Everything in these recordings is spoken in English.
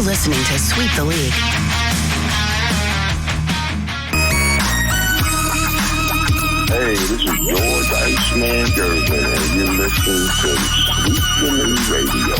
listening to Sweep the League. Hey, this is George Iceman Gervin, and you're listening to Sweep the League Radio.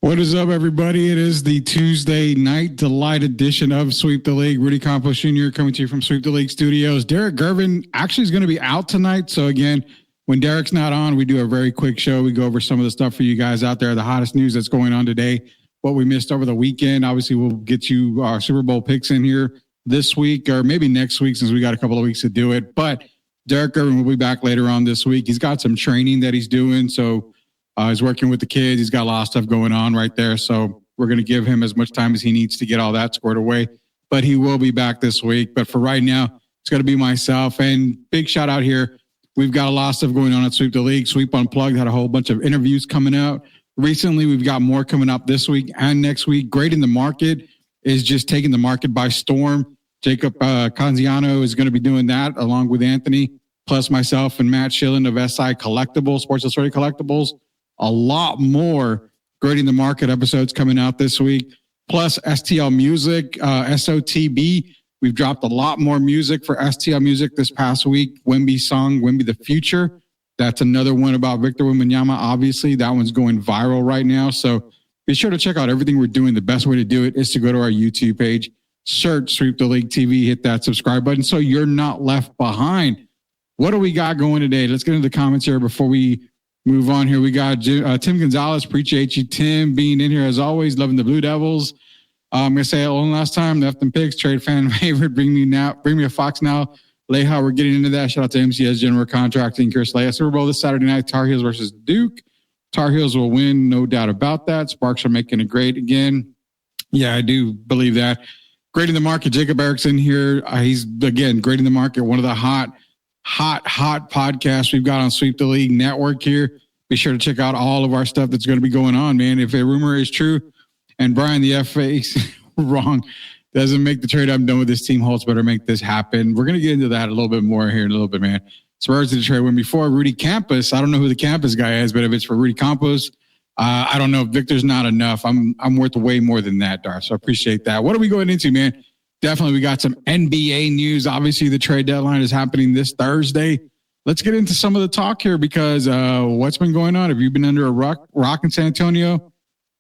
What is up, everybody? It is the Tuesday night delight edition of Sweep the League. Rudy Campos Jr. coming to you from Sweep the League Studios. Derek Gervin actually is going to be out tonight. So again, when Derek's not on, we do a very quick show. We go over some of the stuff for you guys out there, the hottest news that's going on today, what we missed over the weekend. Obviously, we'll get you our Super Bowl picks in here this week or maybe next week since we got a couple of weeks to do it. But Derek Gervin will be back later on this week. He's got some training that he's doing. So he's working with the kids. He's got a lot of stuff going on right there. So we're going to give him as much time as he needs to get all that squared away. But he will be back this week. But for right now, it's going to be myself. And big shout out here. We've got a lot of stuff going on at Sweep the League. Sweep Unplugged had a whole bunch of interviews coming out. Recently, we've got more coming up this week and next week. Grading the Market is just taking the market by storm. Jacob Canziano is going to be doing that along with Anthony, plus myself and Matt Schillen of SI Collectibles, Sports Illustrated Collectibles. A lot more Grading the Market episodes coming out this week, plus STL Music, SOTB. We've dropped a lot more music for STL Music this past week. Wemby's song, Wemby the Future. That's another one about Victor Wembanyama. Obviously, that one's going viral right now. So be sure to check out everything we're doing. The best way to do it is to go to our YouTube page, search Sweep the League TV, hit that subscribe button so you're not left behind. What do we got going today? Let's get into the comments here before we move on here. We got Tim Gonzalez. Appreciate you, Tim, being in here as always. Loving the Blue Devils. I'm going to say it one last time. Left them picks. Trade fan favorite. Bring me a Fox now. Leha, we're getting into that. Shout out to MCS General Contracting. Chris Leha. Super Bowl this Saturday night. Tar Heels versus Duke. Tar Heels will win. No doubt about that. Sparks are making it great again. Yeah, I do believe that. Grading the Market. Jacob Erickson here. He's, again, Grading the Market. One of the hot podcasts we've got on Sweep the League Network here. Be sure to check out all of our stuff that's going to be going on, man. If a rumor is true and Brian the FA's wrong, doesn't make the trade I'm done with this team, Holtz better make this happen. We're going to get into that a little bit more here in a little bit, man. Spurs did the trade win before. Rudy Campos, I don't know who the Campos guy is, but if it's for Rudy Campos, I don't know. Victor's not enough. I'm worth way more than that, Dar. So I appreciate that. What are we going into, man? Definitely, we got some NBA news. Obviously, the trade deadline is happening this Thursday. Let's get into some of the talk here because what's been going on? Have you been under a rock in San Antonio?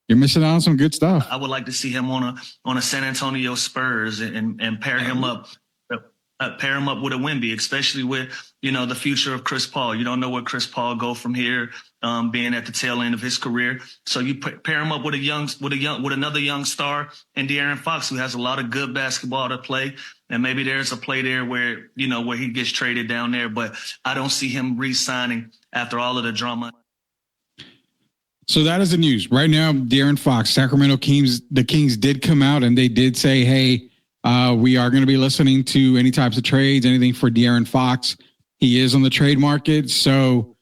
You're missing out on some good stuff. I would like to see him on a San Antonio Spurs and pair him up with a Wemby, especially with the future of Chris Paul. You don't know where Chris Paul go from here, being at the tail end of his career. So you pair him up with another young star and De'Aaron Fox, who has a lot of good basketball to play. And maybe there's a play there where he gets traded down there, but I don't see him re-signing after all of the drama. So that is the news right now. De'Aaron Fox, Sacramento Kings, the Kings did come out and they did say, hey, we are going to be listening to any types of trades, anything for De'Aaron Fox. He is on the trade market. So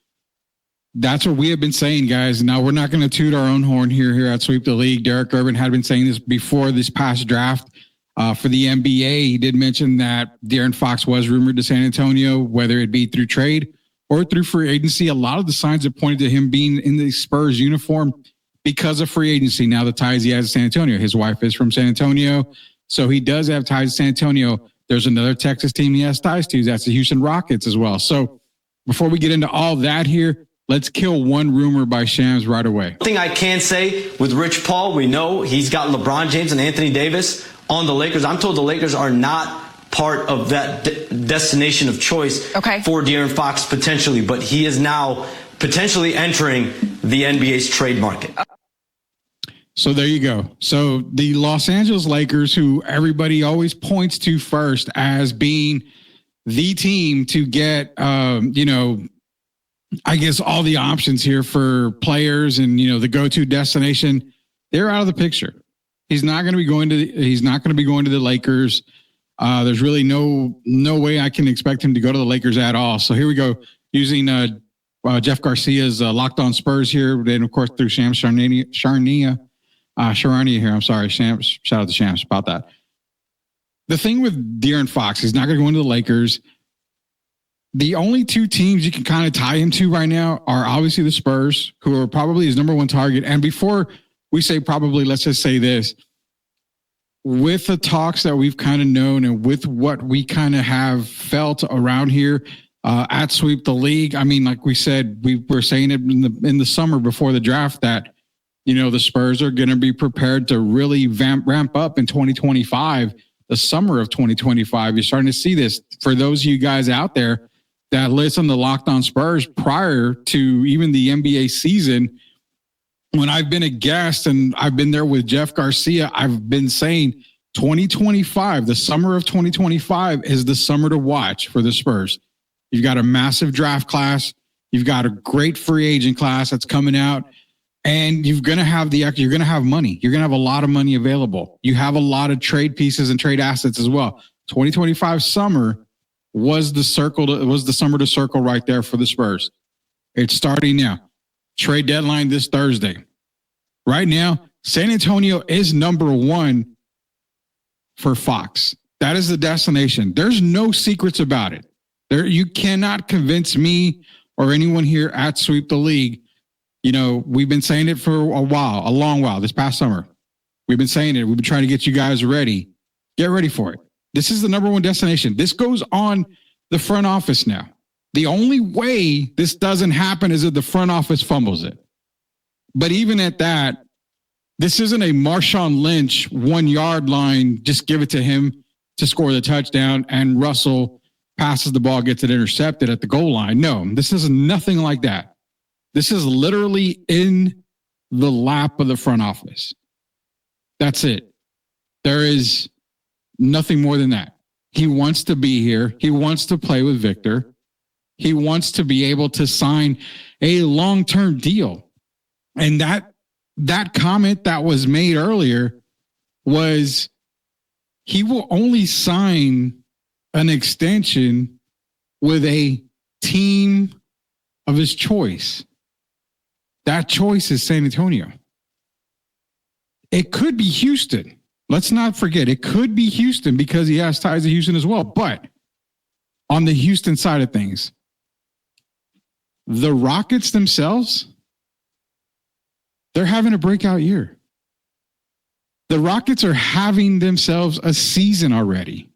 that's what we have been saying, guys. Now, we're not going to toot our own horn here at Sweep the League. Derek Gervin had been saying this before this past draft for the NBA. He did mention that De'Aaron Fox was rumored to San Antonio, whether it be through trade or through free agency. A lot of the signs have pointed to him being in the Spurs uniform because of free agency. Now the ties he has to San Antonio. His wife is from San Antonio, so he does have ties to San Antonio. There's another Texas team he has ties to. That's the Houston Rockets as well. So before we get into all that here, let's kill one rumor by Shams right away. One thing I can say with Rich Paul, we know he's got LeBron James and Anthony Davis on the Lakers. I'm told the Lakers are not part of that destination of choice for De'Aaron Fox potentially, but he is now potentially entering the NBA's trade market. So there you go. So the Los Angeles Lakers, who everybody always points to first as being the team to get, I guess all the options here for players and, the go-to destination, they're out of the picture. He's not going to be going to the Lakers. There's really no way I can expect him to go to the Lakers at all. So here we go, using Jeff Garcia's Locked On Spurs here, then of course through Shams Charania here. I'm sorry, Shams. Shout out to Shams about that. The thing with De'Aaron Fox, he's not going to go into the Lakers. the only two teams you can kind of tie him to right now are obviously the Spurs, who are probably his number one target. And before we say probably, let's just say this. With the talks that we've kind of known and with what we kind of have felt around here at Sweep the League, I mean, like we said, we were saying it in the summer before the draft that, you know, the Spurs are going to be prepared to really ramp up in 2025, the summer of 2025. You're starting to see this for those of you guys out there that listen to Locked On Spurs prior to even the NBA season. When I've been a guest and I've been there with Jeff Garcia, I've been saying 2025, the summer of 2025 is the summer to watch for the Spurs. You've got a massive draft class. You've got a great free agent class that's coming out, and you're going to have money. You're going to have a lot of money available. You have a lot of trade pieces and trade assets as well. 2025 summer was the summer to circle right there for the Spurs. It's starting now. Trade deadline this Thursday. Right now, San Antonio is number one for Fox. That is the destination. There's no secrets about it. You cannot convince me or anyone here at Sweep the League. You know, we've been saying it for a long while, this past summer. We've been saying it. We've been trying to get you guys ready. Get ready for it. This is the number one destination. This goes on the front office now. The only way this doesn't happen is if the front office fumbles it. But even at that, this isn't a Marshawn Lynch 1 yard line. Just give it to him to score the touchdown and Russell passes the ball, gets it intercepted at the goal line. No, this is nothing like that. This is literally in the lap of the front office. That's it. There is nothing more than that. He wants to be here. He wants to play with Victor. He wants to be able to sign a long-term deal. And that comment that was made earlier was he will only sign an extension with a team of his choice. That choice is San Antonio. It could be Houston. Let's not forget, it could be Houston because he has ties to Houston as well. But on the Houston side of things, the Rockets themselves, they're having a breakout year. The Rockets are having themselves a season already.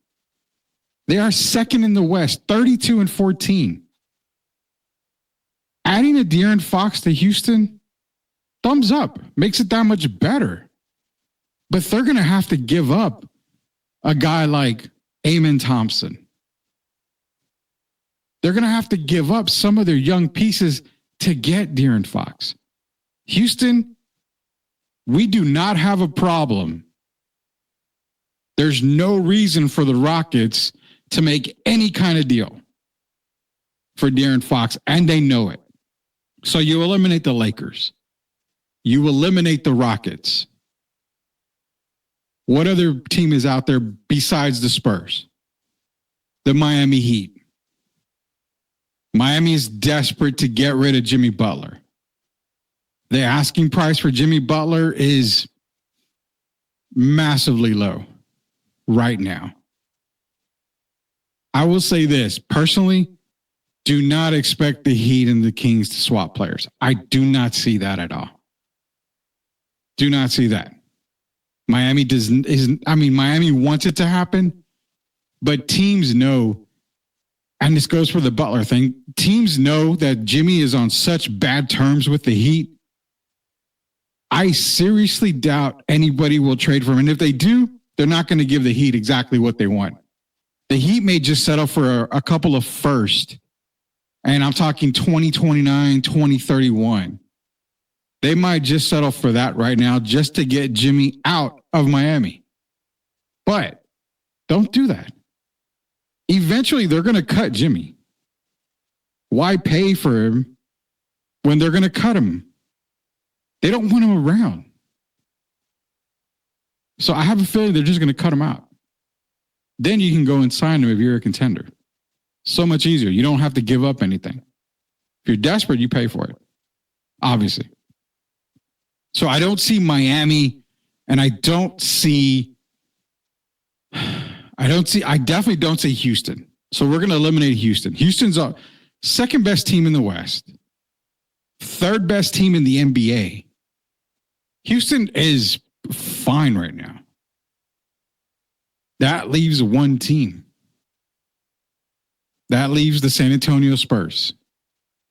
They are second in the West, 32-14. Adding a De'Aaron Fox to Houston, thumbs up, makes it that much better. But they're going to have to give up a guy like Amen Thompson. They're going to have to give up some of their young pieces to get De'Aaron Fox. Houston, we do not have a problem. There's no reason for the Rockets to make any kind of deal for De'Aaron Fox, and they know it. So you eliminate the Lakers. You eliminate the Rockets. What other team is out there besides the Spurs? The Miami Heat. Miami is desperate to get rid of Jimmy Butler. The asking price for Jimmy Butler is massively low right now. I will say this, personally, do not expect the Heat and the Kings to swap players. I do not see that at all. Do not see that. Miami Miami wants it to happen, but teams know, and this goes for the Butler thing, teams know that Jimmy is on such bad terms with the Heat. I seriously doubt anybody will trade for him. And if they do, they're not going to give the Heat exactly what they want. The Heat may just settle for a couple of first. And I'm talking 2029, 2031. They might just settle for that right now just to get Jimmy out of Miami. But don't do that. Eventually, they're going to cut Jimmy. Why pay for him when they're going to cut him? They don't want him around. So I have a feeling they're just going to cut him out. Then you can go and sign him if you're a contender. So much easier. You don't have to give up anything. If you're desperate, you pay for it. Obviously. So I don't see Miami, and I definitely don't see Houston. So we're going to eliminate Houston. Houston's our second best team in the West, third best team in the NBA. Houston is fine right now. That leaves one team. That leaves the San Antonio Spurs,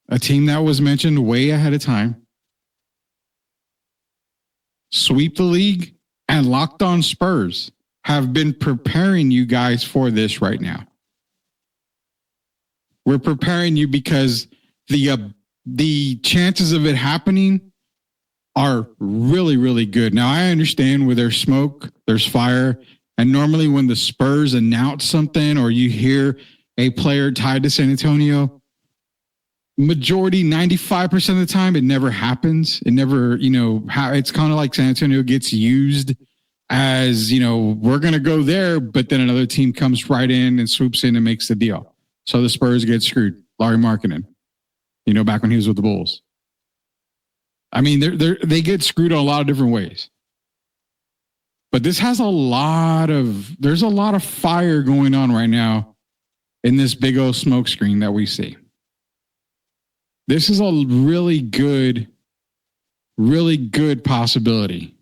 a team that was mentioned way ahead of time. Sweep the League and Locked On Spurs have been preparing you guys for this right now. We're preparing you because the chances of it happening are really, really good. Now, I understand where there's smoke, there's fire. And normally when the Spurs announce something or you hear a player tied to San Antonio, majority, 95% of the time, it never happens. It never, it's kind of like San Antonio gets used as, we're going to go there, but then another team comes right in and swoops in and makes the deal. So the Spurs get screwed. Larry Markkinen, back when he was with the Bulls. I mean, they get screwed in a lot of different ways. But this has there's a lot of fire going on right now in this big old smoke screen that we see. This is a really good possibility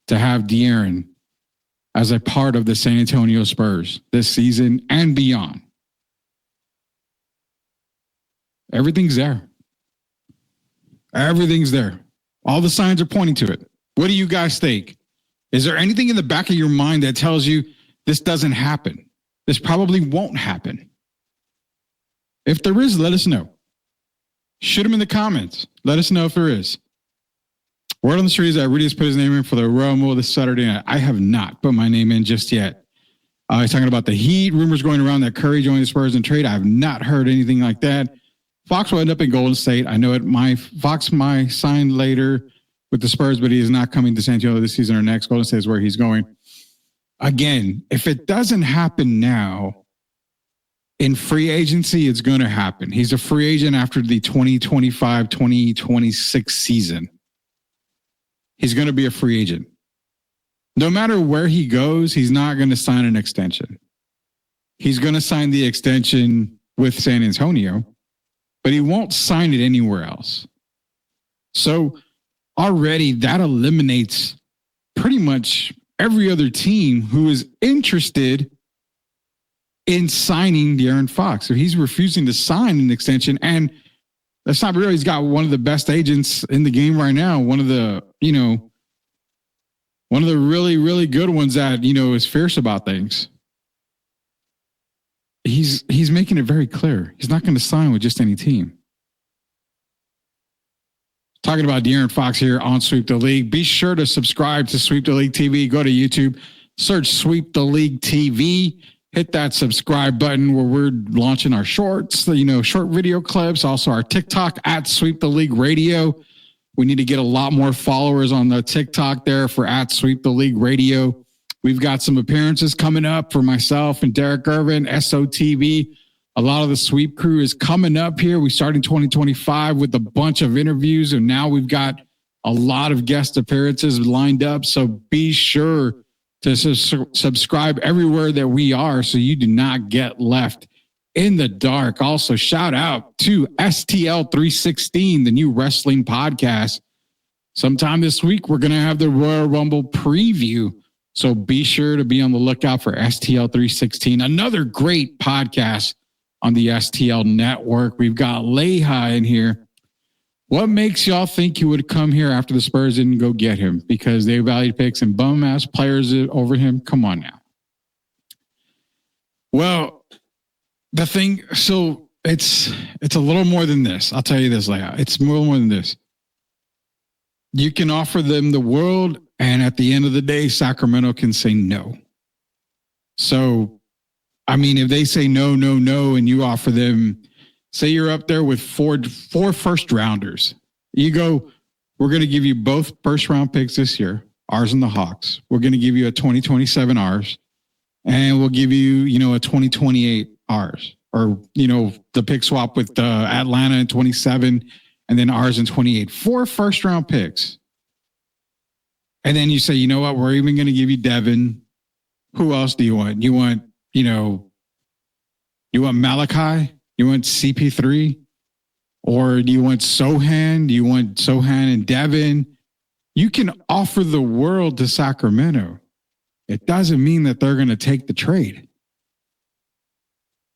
to have De'Aaron as a part of the San Antonio Spurs this season and beyond. Everything's there. Everything's there. All the signs are pointing to it. What do you guys think? Is there anything in the back of your mind that tells you this doesn't happen? This probably won't happen. If there is, let us know. Shoot them in the comments. Let us know if there is. Word on the street is that Rudy has put his name in for the Rumble this Saturday night. I have not put my name in just yet. He's talking about the Heat. Rumors going around that Curry joined the Spurs in trade. I have not heard anything like that. Fox will end up in Golden State. I know it. Fox might sign later with the Spurs, but he is not coming to San Antonio this season or next. Golden State is where he's going. Again, if it doesn't happen now, in free agency, it's going to happen. He's a free agent after the 2025-2026 season. He's going to be a free agent. No matter where he goes, he's not going to sign an extension. He's going to sign the extension with San Antonio, but he won't sign it anywhere else. So already that eliminates pretty much every other team who is interested in signing De'Aaron Fox. So he's refusing to sign an extension. And let's not be real, he's got one of the best agents in the game right now. One of the really, really good ones that, is fierce about things. He's making it very clear. He's not going to sign with just any team. Talking about De'Aaron Fox here on Sweep the League. Be sure to subscribe to Sweep the League TV. Go to YouTube, search Sweep the League TV. Hit that subscribe button where we're launching our shorts, short video clips. Also our TikTok at Sweep the League Radio. We need to get a lot more followers on the TikTok there for at Sweep the League Radio. We've got some appearances coming up for myself and Derek Irvin, SOTV. A lot of the sweep crew is coming up here. We start in 2025 with a bunch of interviews, and now we've got a lot of guest appearances lined up. So be sure to subscribe everywhere that we are so you do not get left in the dark. Also, shout out to STL 316, the new wrestling podcast. Sometime this week, we're going to have the Royal Rumble preview. So be sure to be on the lookout for STL 316, another great podcast on the STL network. We've got Lehi in here. What makes y'all think he would come here after the Spurs didn't go get him? Because they valued picks and bum-ass players over him? Come on now. Well, the thing, so it's a little more than this. I'll tell you this, Leia. It's more than this. You can offer them the world, and at the end of the day, Sacramento can say no. So, I mean, if they say no, and you offer them, say you're up there with four first rounders. You go, we're going to give you both first round picks this year, ours and the Hawks. We're going to give you a 2027 ours, and we'll give you, a 2028 ours, or, the pick swap with Atlanta in 27 and then ours in 28, 4 first round picks. And then you say, you know what? We're even going to give you Devin. Who else do you want? You want, You want Malachi? You want CP3? Or do you want Sohan? Do you want Sohan and Devin? You can offer the world to Sacramento. It doesn't mean that they're going to take the trade.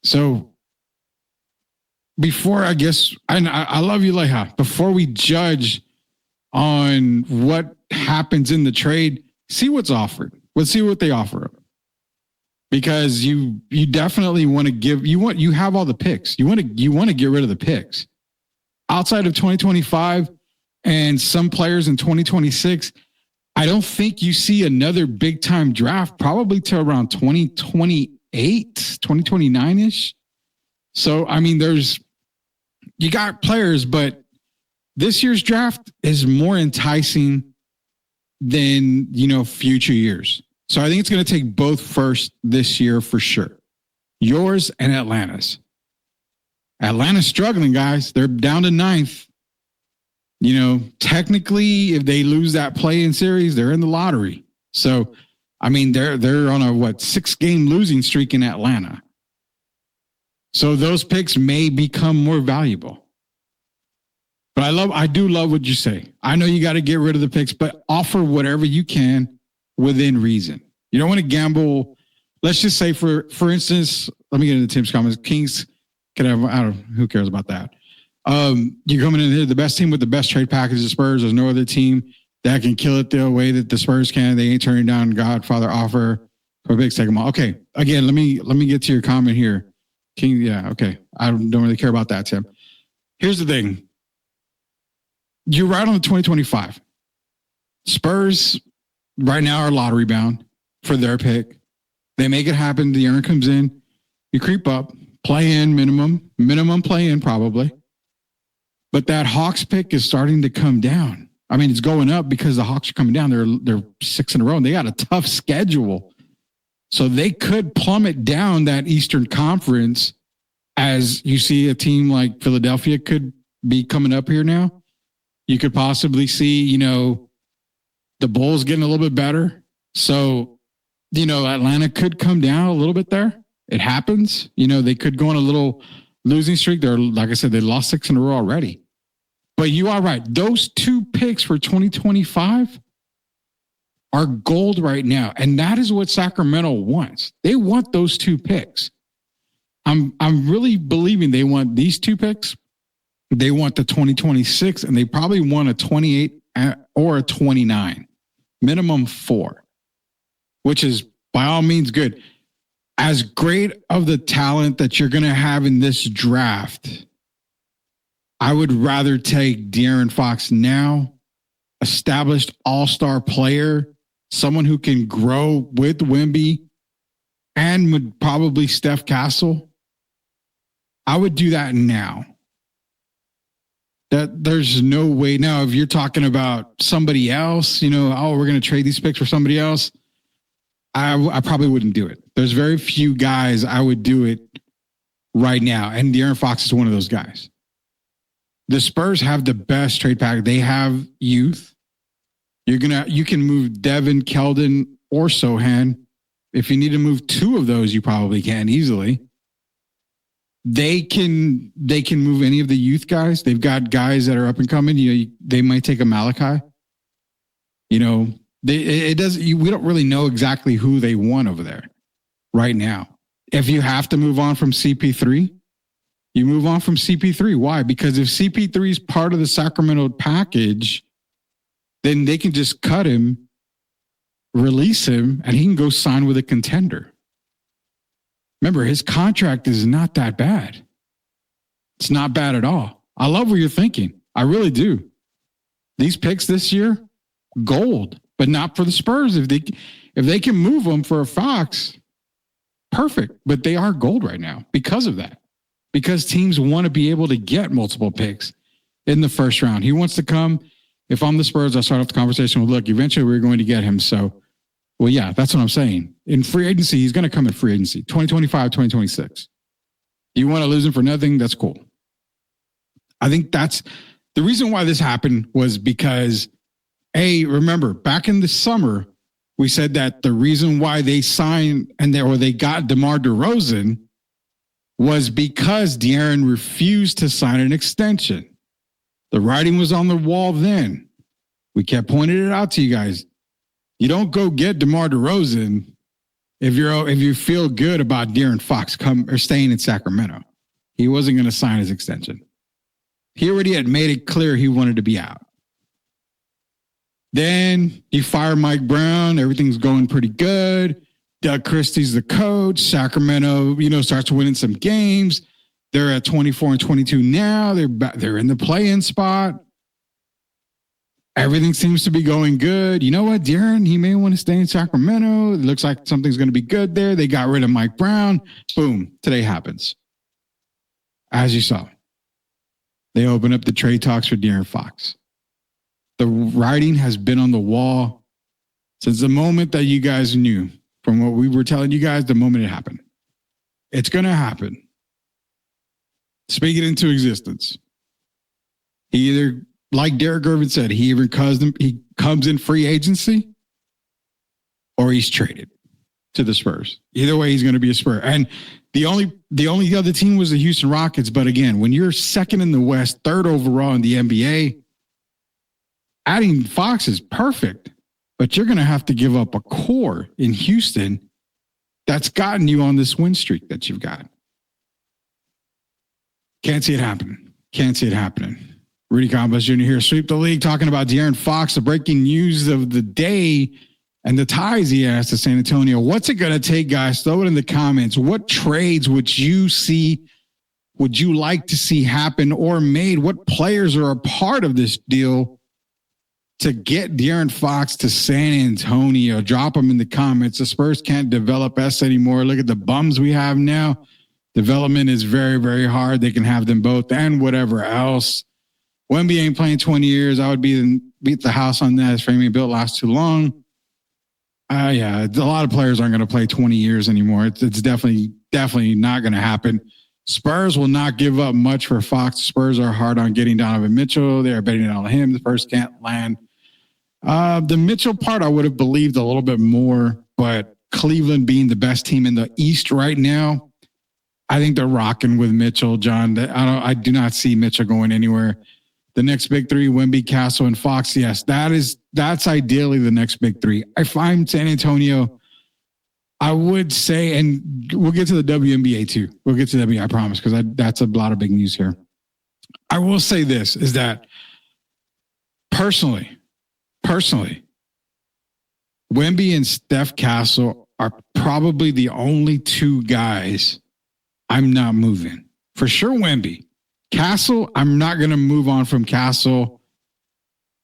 So before, I guess, I love you, Leha. Before we judge on what happens in the trade, see what's offered. Let's see what they offer. Because you definitely want to you have all the picks. You want to get rid of the picks. Outside of 2025 and some players in 2026, I don't think you see another big time draft probably till around 2028, 2029-ish. So, I mean, you got players, but this year's draft is more enticing than, future years. So I think it's going to take both first this year for sure. Yours and Atlanta's. Atlanta's struggling, guys. They're down to 9th. Technically, if they lose that play-in series, they're in the lottery. So, I mean, they're on a 6-game losing streak in Atlanta. So those picks may become more valuable. But I do love what you say. I know you got to get rid of the picks, but offer whatever you can within reason. You don't want to gamble. Let's just say, for instance, let me get into Tim's comments. Kings can have, I don't know, who cares about that? You're coming in here, the best team with the best trade package, the Spurs. There's no other team that can kill it the way that the Spurs can. They ain't turning down Godfather offer for big take them all. Okay, again, let me get to your comment here. King, yeah, okay. I don't really care about that, Tim. Here's the thing. You're right on the 2025. Spurs right now are lottery bound for their pick. They make it happen. The earn comes in. You creep up, play in minimum play in probably. But that Hawks pick is starting to come down. I mean, it's going up because the Hawks are coming down. They're 6 in a row and they got a tough schedule. So they could plummet down that Eastern Conference, as you see a team like Philadelphia could be coming up here now. You could possibly see, the Bulls getting a little bit better. So, Atlanta could come down a little bit there. It happens. They could go on a little losing streak. They're, like I said, they lost 6 in a row already. But you are right. Those 2 picks for 2025 are gold right now. And that is what Sacramento wants. They want those 2 picks. I'm really believing they want these 2 picks. They want the 2026, and they probably want a 28 or a 29, minimum 4, which is by all means good. As great of the talent that you're going to have in this draft, I would rather take De'Aaron Fox now, established all-star player, someone who can grow with Wemby, and would probably Steph Castle. I would do that now. That there's no way now. If you're talking about somebody else, we're going to trade these picks for somebody else. I probably wouldn't do it. There's very few guys I would do it right now. And De'Aaron Fox is one of those guys. The Spurs have the best trade pack. They have youth. You can move Devin, Keldon, or Sohan. If you need to move 2 of those, you probably can easily. They can move any of the youth guys. They've got guys that are up and coming. They might take a Malachi. We don't really know exactly who they want over there right now. If you have to move on from CP3, you move on from CP3. Why? Because if CP3 is part of the Sacramento package, then they can just cut him, release him, and he can go sign with a contender. Remember, his contract is not that bad. It's not bad at all. I love what you're thinking. I really do. These picks this year, gold, but not for the Spurs. If they can move them for a Fox, perfect. But they are gold right now because of that. Because teams want to be able to get multiple picks in the first round. He wants to come. If I'm the Spurs, I start off the conversation with, look, eventually we're going to get him. So, well, yeah, that's what I'm saying. In free agency, he's going to come in free agency, 2025, 2026. You want to lose him for nothing? That's cool. I think that's the reason why this happened was because, remember, back in the summer, we said that the reason why they signed they got DeMar DeRozan was because De'Aaron refused to sign an extension. The writing was on the wall then. We kept pointing it out to you guys. You don't go get DeMar DeRozan if you feel good about De'Aaron Fox staying in Sacramento. He wasn't going to sign his extension. He already had made it clear he wanted to be out. Then he fired Mike Brown. Everything's going pretty good. Doug Christie's the coach. Sacramento, starts winning some games. They're at 24-22 now. They're in the play-in spot. Everything seems to be going good. You know what, De'Aaron, he may want to stay in Sacramento. It looks like something's going to be good there. They got rid of Mike Brown. Boom, today happens. As you saw, they open up the trade talks for De'Aaron Fox. The writing has been on the wall since the moment that you guys knew, from what we were telling you guys, the moment it happened. It's going to happen. Speak it into existence. He either, like Derek Irvin said, he comes in free agency or he's traded to the Spurs. Either way, he's going to be a Spur. And the only other team was the Houston Rockets. But again, when you're second in the West, third overall in the NBA, adding Fox is perfect. But you're going to have to give up a core in Houston that's gotten you on this win streak that you've got. Can't see it happening. Can't see it happening. Rudy Campos Jr. here, Sweep the League, talking about De'Aaron Fox, the breaking news of the day and the ties he has to San Antonio. What's it going to take, guys? Throw it in the comments. What trades would you like to see happen or made? What players are a part of this deal to get De'Aaron Fox to San Antonio? Drop them in the comments. The Spurs can't develop us anymore. Look at the bums we have now. Development is very, very hard. They can have them both and whatever else. Wemby ain't playing 20 years. I would beat the house on that. His framing built lasts too long. A lot of players aren't going to play 20 years anymore. It's definitely not going to happen. Spurs will not give up much for Fox. Spurs are hard on getting Donovan Mitchell. They are betting on him. The Spurs can't land. The Mitchell part, I would have believed a little bit more, but Cleveland being the best team in the East right now, I think they're rocking with Mitchell, John. I do not see Mitchell going anywhere. The next big three, Wemby, Castle, and Fox. Yes, that's ideally the next big three. If I'm San Antonio, I would say, and we'll get to the WNBA too. We'll get to the WNBA, I promise, because that's a lot of big news here. I will say this, is that personally, Wemby and Steph Castle are probably the only two guys I'm not moving. For sure, Wemby. Castle, I'm not going to move on from Castle.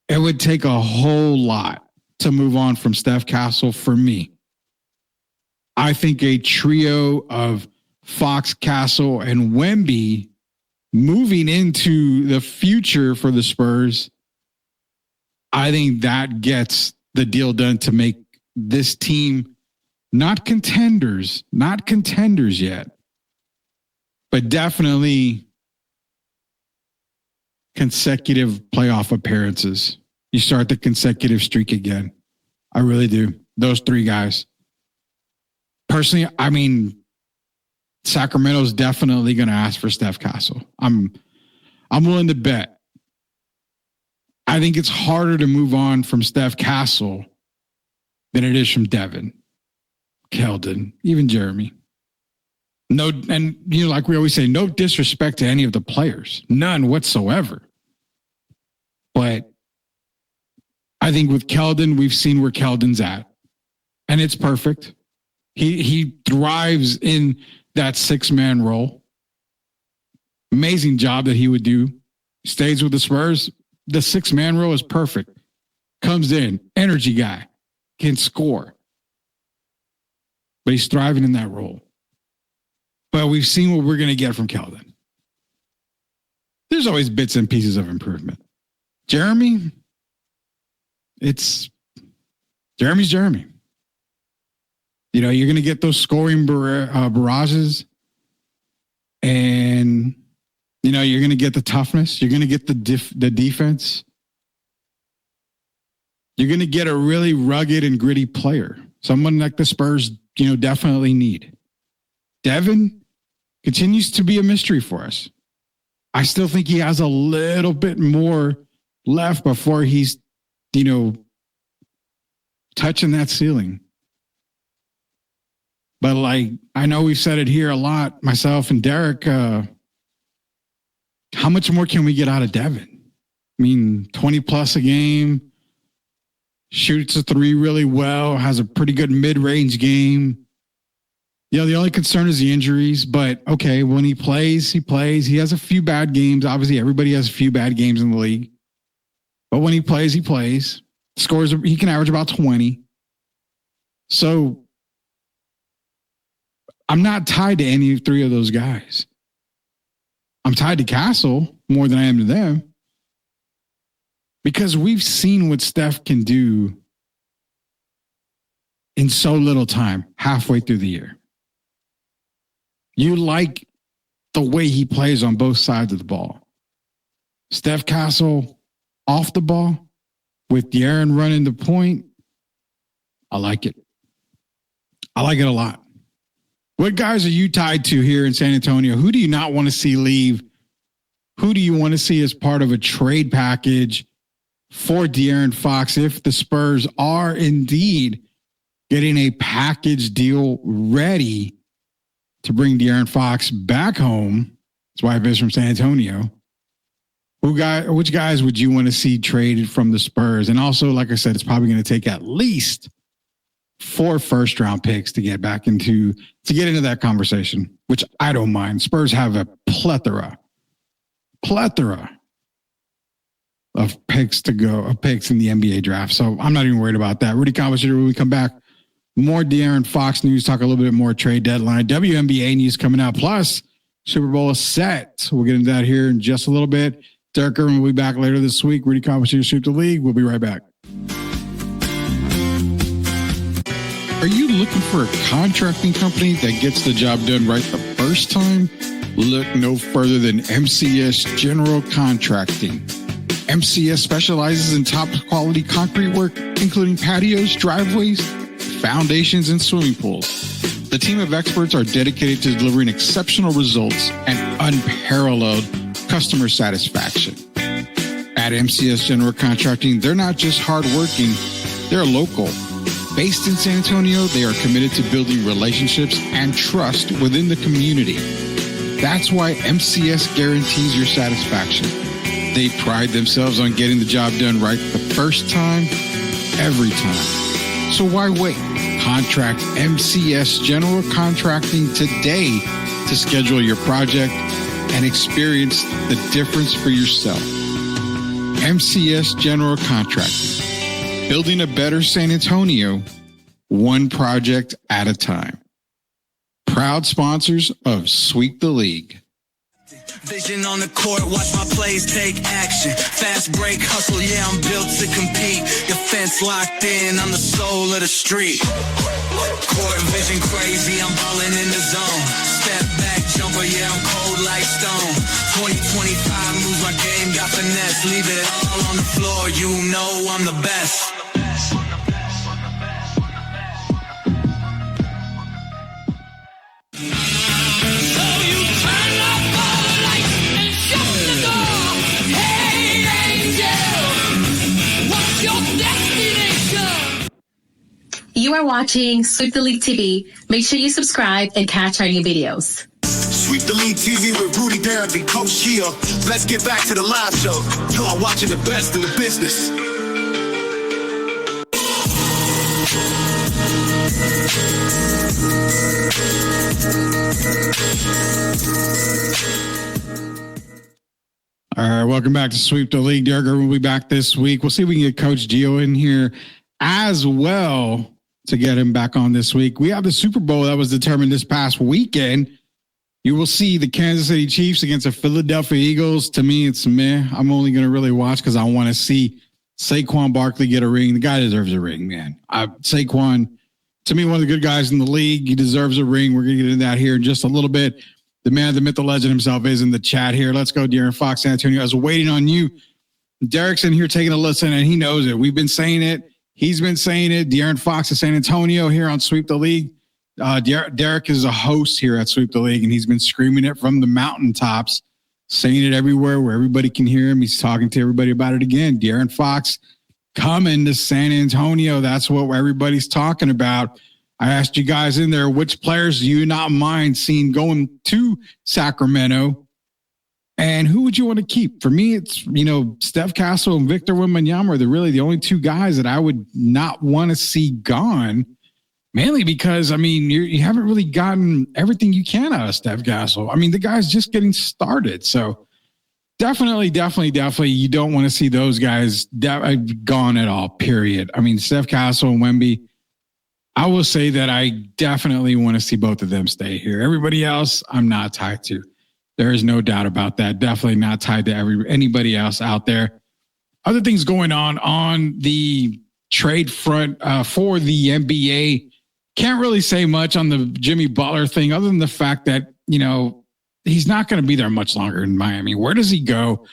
It would take a whole lot to move on from Steph Castle for me. I think a trio of Fox, Castle, and Wemby moving into the future for the Spurs, I think that gets the deal done to make this team not contenders yet, but definitely consecutive playoff appearances. You start the consecutive streak again. I really do. Those three guys. Personally, I mean, Sacramento's definitely going to ask for Steph Castle. I'm willing to bet. I think it's harder to move on from Steph Castle than it is from Devin, Keldon, even Jeremy. No, and like we always say, no disrespect to any of the players, none whatsoever. But I think with Keldon, we've seen where Keldon's at, and it's perfect. He thrives in that 6-man role. Amazing job that he would do. Stays with the Spurs. The 6-man role is perfect. Comes in, energy guy, can score, but he's thriving in that role. But we've seen what we're going to get from Keldon. There's always bits and pieces of improvement. Jeremy, Jeremy's Jeremy. You're going to get those scoring barrages, and you're going to get the toughness. You're going to get the defense. You're going to get a really rugged and gritty player, someone like the Spurs, definitely need. Devin, continues to be a mystery for us. I still think he has a little bit more left before he's, touching that ceiling. But like, I know we've said it here a lot, myself and Derek, how much more can we get out of Devin? I mean, 20 plus a game, shoots a three really well, has a pretty good mid-range game. The only concern is the injuries, but okay, when he plays, he plays. He has a few bad games. Obviously, everybody has a few bad games in the league. But when he plays, he plays. Scores, he can average about 20. So I'm not tied to any three of those guys. I'm tied to Castle more than I am to them. Because we've seen what Steph can do in so little time, halfway through the year. You like the way he plays on both sides of the ball. Steph Castle off the ball with De'Aaron running the point. I like it. I like it a lot. What guys are you tied to here in San Antonio? Who do you not want to see leave? Who do you want to see as part of a trade package for De'Aaron Fox if the Spurs are indeed getting a package deal ready to bring De'Aaron Fox back home? That's why I visit from San Antonio. Which guys would you want to see traded from the Spurs? And also, like I said, it's probably going to take at least 4 first-round picks to get into that conversation, which I don't mind. Spurs have a plethora of picks in the NBA draft. So I'm not even worried about that. Rudy Conversation, when we come back, more De'Aaron Fox news, talk a little bit more trade deadline, WNBA news coming out, plus Super Bowl is set. So we'll get into that here in just a little bit. Derek Irvin will be back later this week. Rudy Conversation, Shoot the League. We'll be right back. Are you looking for a contracting company that gets the job done right the first time? Look no further than MCS General Contracting. MCS specializes in top quality concrete work, including patios, driveways, foundations, and swimming pools. The team of experts are dedicated to delivering exceptional results and unparalleled customer satisfaction. At MCS General Contracting, they're not just hardworking, they're local. Based in San Antonio, they are committed to building relationships and trust within the community. That's why MCS guarantees your satisfaction. They pride themselves on getting the job done right the first time, every time. So why wait? Contract MCS General Contracting today to schedule your project and experience the difference for yourself. MCS General Contracting. Building a better San Antonio, one project at a time. Proud sponsors of Sweep the League. Vision on the court, watch my plays take action. Fast break, hustle, yeah, I'm built to compete. Defense locked in, I'm the soul of the street. Court vision crazy, I'm balling in the zone. Step back, jumper, yeah, I'm cold like stone. 2025 moves my game, got finesse. Leave it all on the floor, you know I'm the best. You are watching Sweep the League TV. Make sure you subscribe and catch our new videos. Sweep the League TV with Rudy, Derek, and Coach Gia. Let's get back to the live show. You are watching the best in the business. All right, welcome back to Sweep the League. Derek Irvin will be back this week. We'll see if we can get Coach Gio in here as well to get him back on this week. We have the Super Bowl that was determined this past weekend. You will see the Kansas City Chiefs against the Philadelphia Eagles. To me, it's meh. I'm only going to really watch because I want to see Saquon Barkley get a ring. The guy deserves a ring, man. Saquon, to me, one of the good guys in the league. He deserves a ring. We're going to get into that here in just a little bit. The man, the myth, the legend himself is in the chat here. Let's go, De'Aaron Fox, San Antonio. I was waiting on you. Derek's in here taking a listen, and he knows it. We've been saying it. He's been saying it. De'Aaron Fox of San Antonio here on Sweep the League. Derek is a host here at Sweep the League, and he's been screaming it from the mountaintops, saying it everywhere where everybody can hear him. He's talking to everybody about it again. De'Aaron Fox coming to San Antonio. That's what everybody's talking about. I asked you guys in there, which players do you not mind seeing going to Sacramento? And who would you want to keep? For me, it's, Steph Castle and Victor Wembanyama are really the only two guys that I would not want to see gone, mainly because, you haven't really gotten everything you can out of Steph Castle. The guy's just getting started. So definitely, you don't want to see those guys gone at all, period. Steph Castle and Wemby, I will say that I definitely want to see both of them stay here. Everybody else, I'm not tied to. There is no doubt about that. Definitely not tied to anybody else out there. Other things going on the trade front for the NBA. Can't really say much on the Jimmy Butler thing other than the fact that, he's not going to be there much longer in Miami. Where does he go?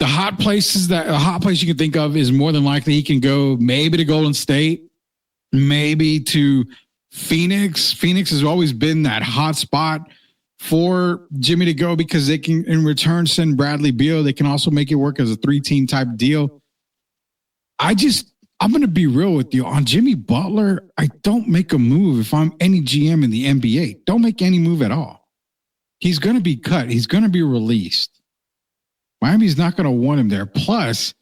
A hot place you can think of is more than likely he can go maybe to Golden State, maybe to Phoenix. Phoenix has always been that hot spot for Jimmy to go because they can, in return, send Bradley Beal. They can also make it work as a 3-team type deal. I'm going to be real with you. On Jimmy Butler, I don't make a move if I'm any GM in the NBA. Don't make any move at all. He's going to be cut. He's going to be released. Miami's not going to want him there. Plus,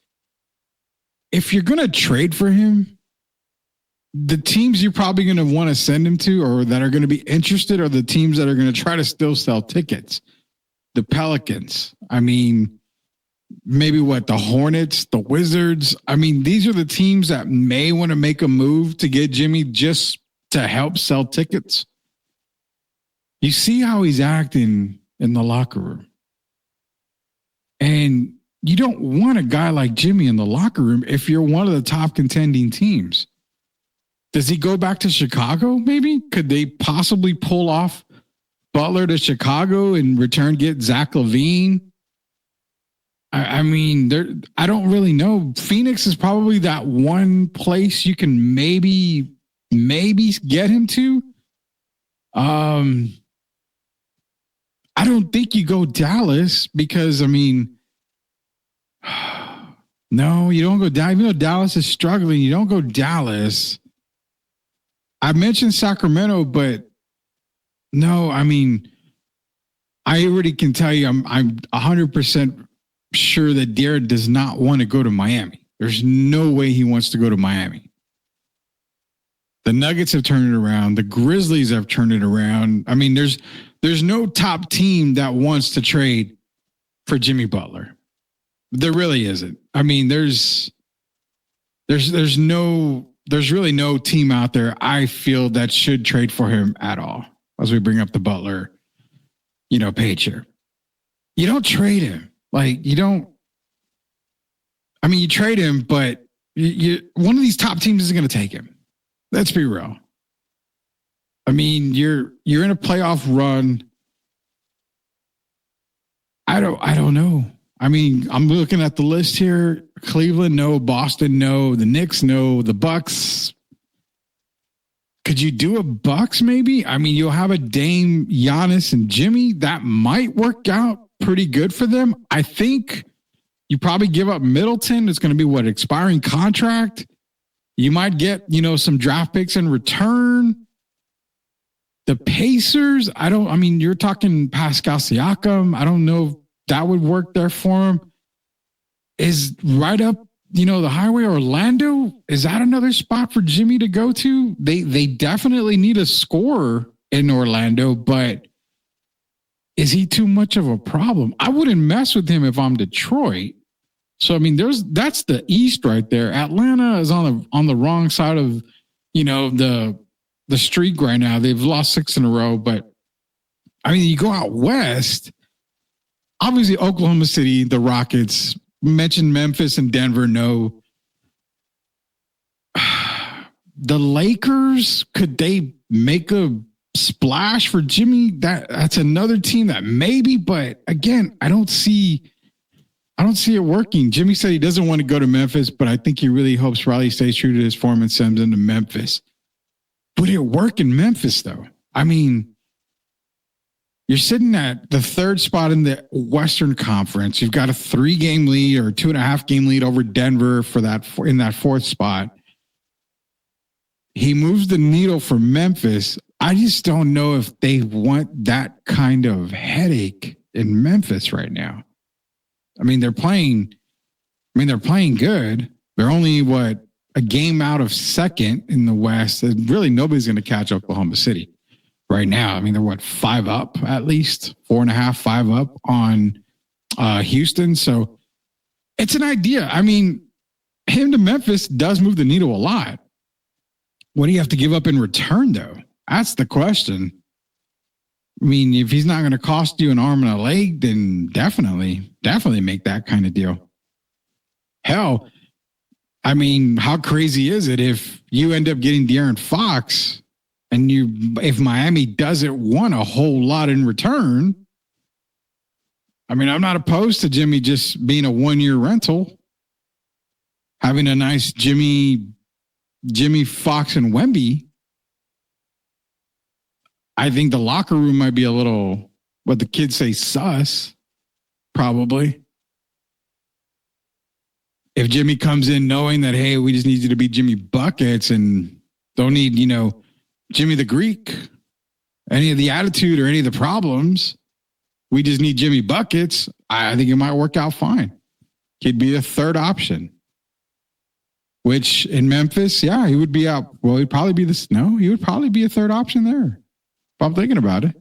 if you're going to trade for him, the teams you're probably going to want to send him to or that are going to be interested are the teams that are going to try to still sell tickets. The Pelicans. Maybe the Hornets, the Wizards. These are the teams that may want to make a move to get Jimmy just to help sell tickets. You see how he's acting in the locker room. And you don't want a guy like Jimmy in the locker room if you're one of the top contending teams. Does he go back to Chicago? Maybe could they possibly pull off Butler to Chicago and return get Zach LaVine? I don't really know. Phoenix is probably that one place you can maybe get him to. I don't think you go Dallas because no, you don't go Dallas. Even though Dallas is struggling, you don't go Dallas. I mentioned Sacramento, but no, I already can tell you I'm 100% sure that Derek does not want to go to Miami. There's no way he wants to go to Miami. The Nuggets have turned it around. The Grizzlies have turned it around. There's no top team that wants to trade for Jimmy Butler. There really isn't. There's really no team out there I feel that should trade for him at all. As we bring up the Butler, page here. You don't trade him. You trade him, but one of these top teams is going to take him. Let's be real. You're in a playoff run. I don't know. I'm looking at the list here. Cleveland, no. Boston, no. The Knicks, no. The Bucks. Could you do a Bucks maybe? You'll have a Dame, Giannis, and Jimmy. That might work out pretty good for them. I think you probably give up Middleton. It's going to be expiring contract. You might get, some draft picks in return. The Pacers, you're talking Pascal Siakam. I don't know if that would work there for him. Is right up, the highway Orlando. Is that another spot for Jimmy to go to? They definitely need a scorer in Orlando, but is he too much of a problem? I wouldn't mess with him if I'm Detroit. So, that's the East right there. Atlanta is on the wrong side of, the streak right now. They've lost 6 in a row, but you go out West, obviously Oklahoma City, the Rockets, mentioned Memphis and Denver. No. The Lakers, could they make a splash for Jimmy? That's another team that maybe, but again, I don't see it working. Jimmy said he doesn't want to go to Memphis, but I think he really hopes Riley stays true to his form and sends him to Memphis. Would it work in Memphis, though? I mean, you're sitting at the third spot in the Western Conference. You've got a 3-game lead or 2.5-game lead over Denver in that fourth spot. He moves the needle for Memphis. I just don't know if they want that kind of headache in Memphis right now. I mean, they're playing good. They're only a game out of second in the West. And really, nobody's going to catch Oklahoma City right now. I mean, they're 5 up at least, 4.5, 5 up on Houston. So it's an idea. I mean, him to Memphis does move the needle a lot. What do you have to give up in return, though? That's the question. I mean, if he's not going to cost you an arm and a leg, then definitely make that kind of deal. Hell, I mean, how crazy is it if you end up getting De'Aaron Fox and if Miami doesn't want a whole lot in return? I mean, I'm not opposed to Jimmy just being a 1-year rental, having a nice Jimmy, Fox, and Wemby. I think the locker room might be a little, what the kids say, sus, probably. If Jimmy comes in knowing that, hey, we just need you to be Jimmy Buckets and don't need, Jimmy the Greek, any of the attitude or any of the problems, we just need Jimmy Buckets, I think it might work out fine. He'd be a third option. Which in Memphis, yeah, he would be out. Well, he would probably be a third option there. If I'm thinking about it.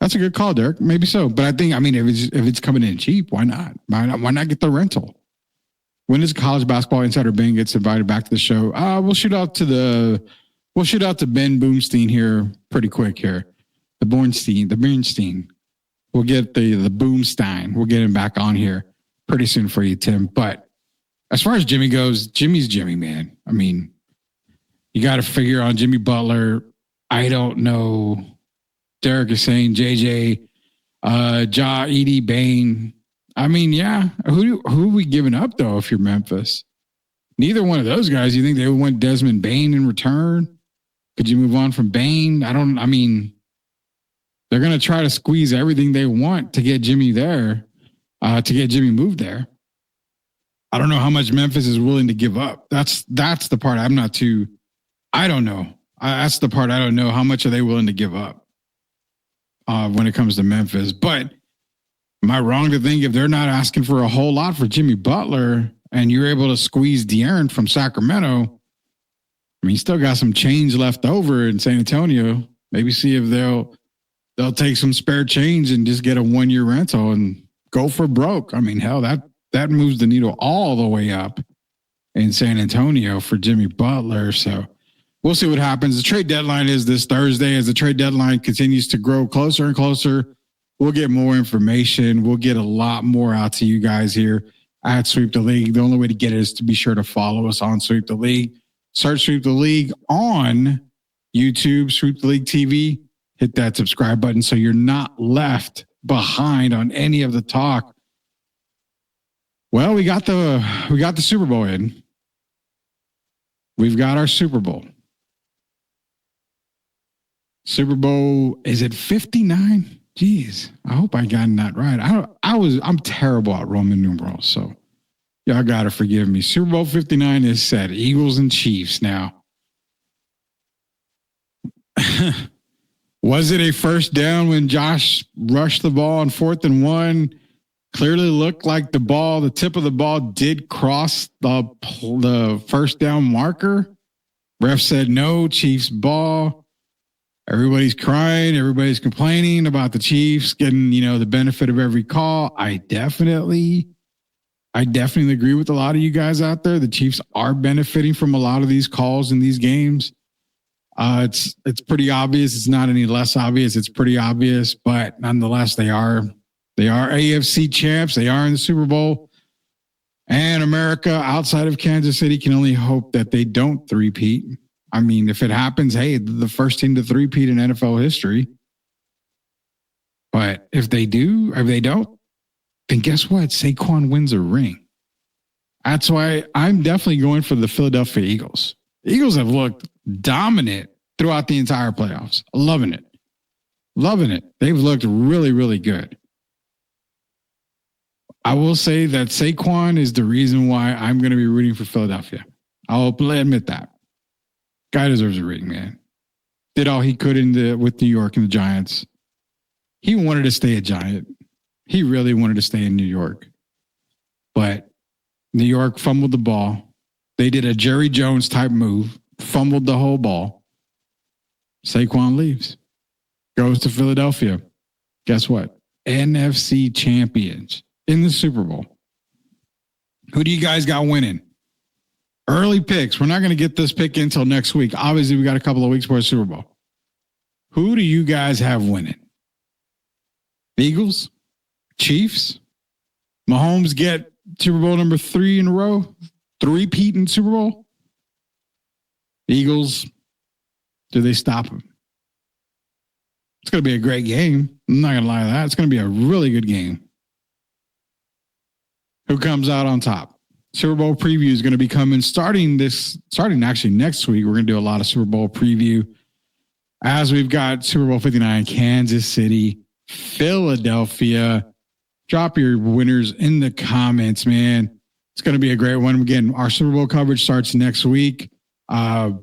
That's a good call, Derek. Maybe so. But I think, if it's coming in cheap, why not? Why not get the rental? When does College Basketball Insider Ben gets invited back to the show? We'll shoot out to Ben Boomstein here pretty quick here. The Bernstein. We'll get the Boomstein. We'll get him back on here pretty soon for you, Tim. But as far as Jimmy goes, Jimmy's Jimmy, man. I mean, you got to figure on Jimmy Butler. I don't know. Derek is saying JJ, Edie, Bain. I mean, yeah. Who are we giving up, though, if you're Memphis? Neither one of those guys. You think they would want Desmond Bain in return? Could you move on from Bain? They're going to try to squeeze everything they want to get Jimmy there, to get Jimmy moved there. I don't know how much Memphis is willing to give up. That's the part I don't know. That's the part I don't know. How much are they willing to give up when it comes to Memphis? But am I wrong to think if they're not asking for a whole lot for Jimmy Butler and you're able to squeeze De'Aaron from Sacramento? You still got some change left over in San Antonio. Maybe see if they'll take some spare change and just get a 1-year rental and go for broke. Hell, that moves the needle all the way up in San Antonio for Jimmy Butler. So we'll see what happens. The trade deadline is this Thursday. As the trade deadline continues to grow closer and closer, we'll get more information. We'll get a lot more out to you guys here at Sweep the League. The only way to get it is to be sure to follow us on Sweep the League. Search Sweep the League on YouTube, Sweep the League TV. Hit that subscribe button so you're not left behind on any of the talk. Well, we got the Super Bowl in. We've got our Super Bowl. Super Bowl, is it 59? Jeez, I hope I got that right. I'm terrible at Roman numerals, so y'all gotta forgive me. Super Bowl 59 is set. Eagles and Chiefs now. Was it a first down when Josh rushed the ball on 4th and 1? Clearly looked like the tip of the ball did cross the first down marker. Ref said no, Chiefs ball. Everybody's crying. Everybody's complaining about the Chiefs getting, the benefit of every call. I definitely agree with a lot of you guys out there. The Chiefs are benefiting from a lot of these calls in these games. It's pretty obvious. It's not any less obvious. It's pretty obvious, but nonetheless, they are AFC champs. They are in the Super Bowl. And America outside of Kansas City can only hope that they don't three-peat. If it happens, hey, the first team to three-peat in NFL history. But if they do, or if they don't, then guess what? Saquon wins a ring. That's why I'm definitely going for the Philadelphia Eagles. Eagles have looked dominant throughout the entire playoffs. Loving it. Loving it. They've looked really, really good. I will say that Saquon is the reason why I'm going to be rooting for Philadelphia. I'll admit that. Guy deserves a ring, man. Did all he could with New York and the Giants. He wanted to stay a Giant. He really wanted to stay in New York. But New York fumbled the ball. They did a Jerry Jones type move, fumbled the whole ball. Saquon leaves, goes to Philadelphia. Guess what? NFC champions in the Super Bowl. Who do you guys got winning? Early picks. We're not going to get this pick until next week. Obviously, we got a couple of weeks for a Super Bowl. Who do you guys have winning? Eagles? Chiefs? Mahomes get Super Bowl number 3 in a row? 3-peat in Super Bowl? Eagles? Do they stop him? It's going to be a great game. I'm not going to lie to that. It's going to be a really good game. Who comes out on top? Super Bowl preview is going to be coming starting actually next week. We're going to do a lot of Super Bowl preview as we've got Super Bowl 59, Kansas City, Philadelphia. Drop your winners in the comments, man. It's going to be a great one. Again, our Super Bowl coverage starts next week.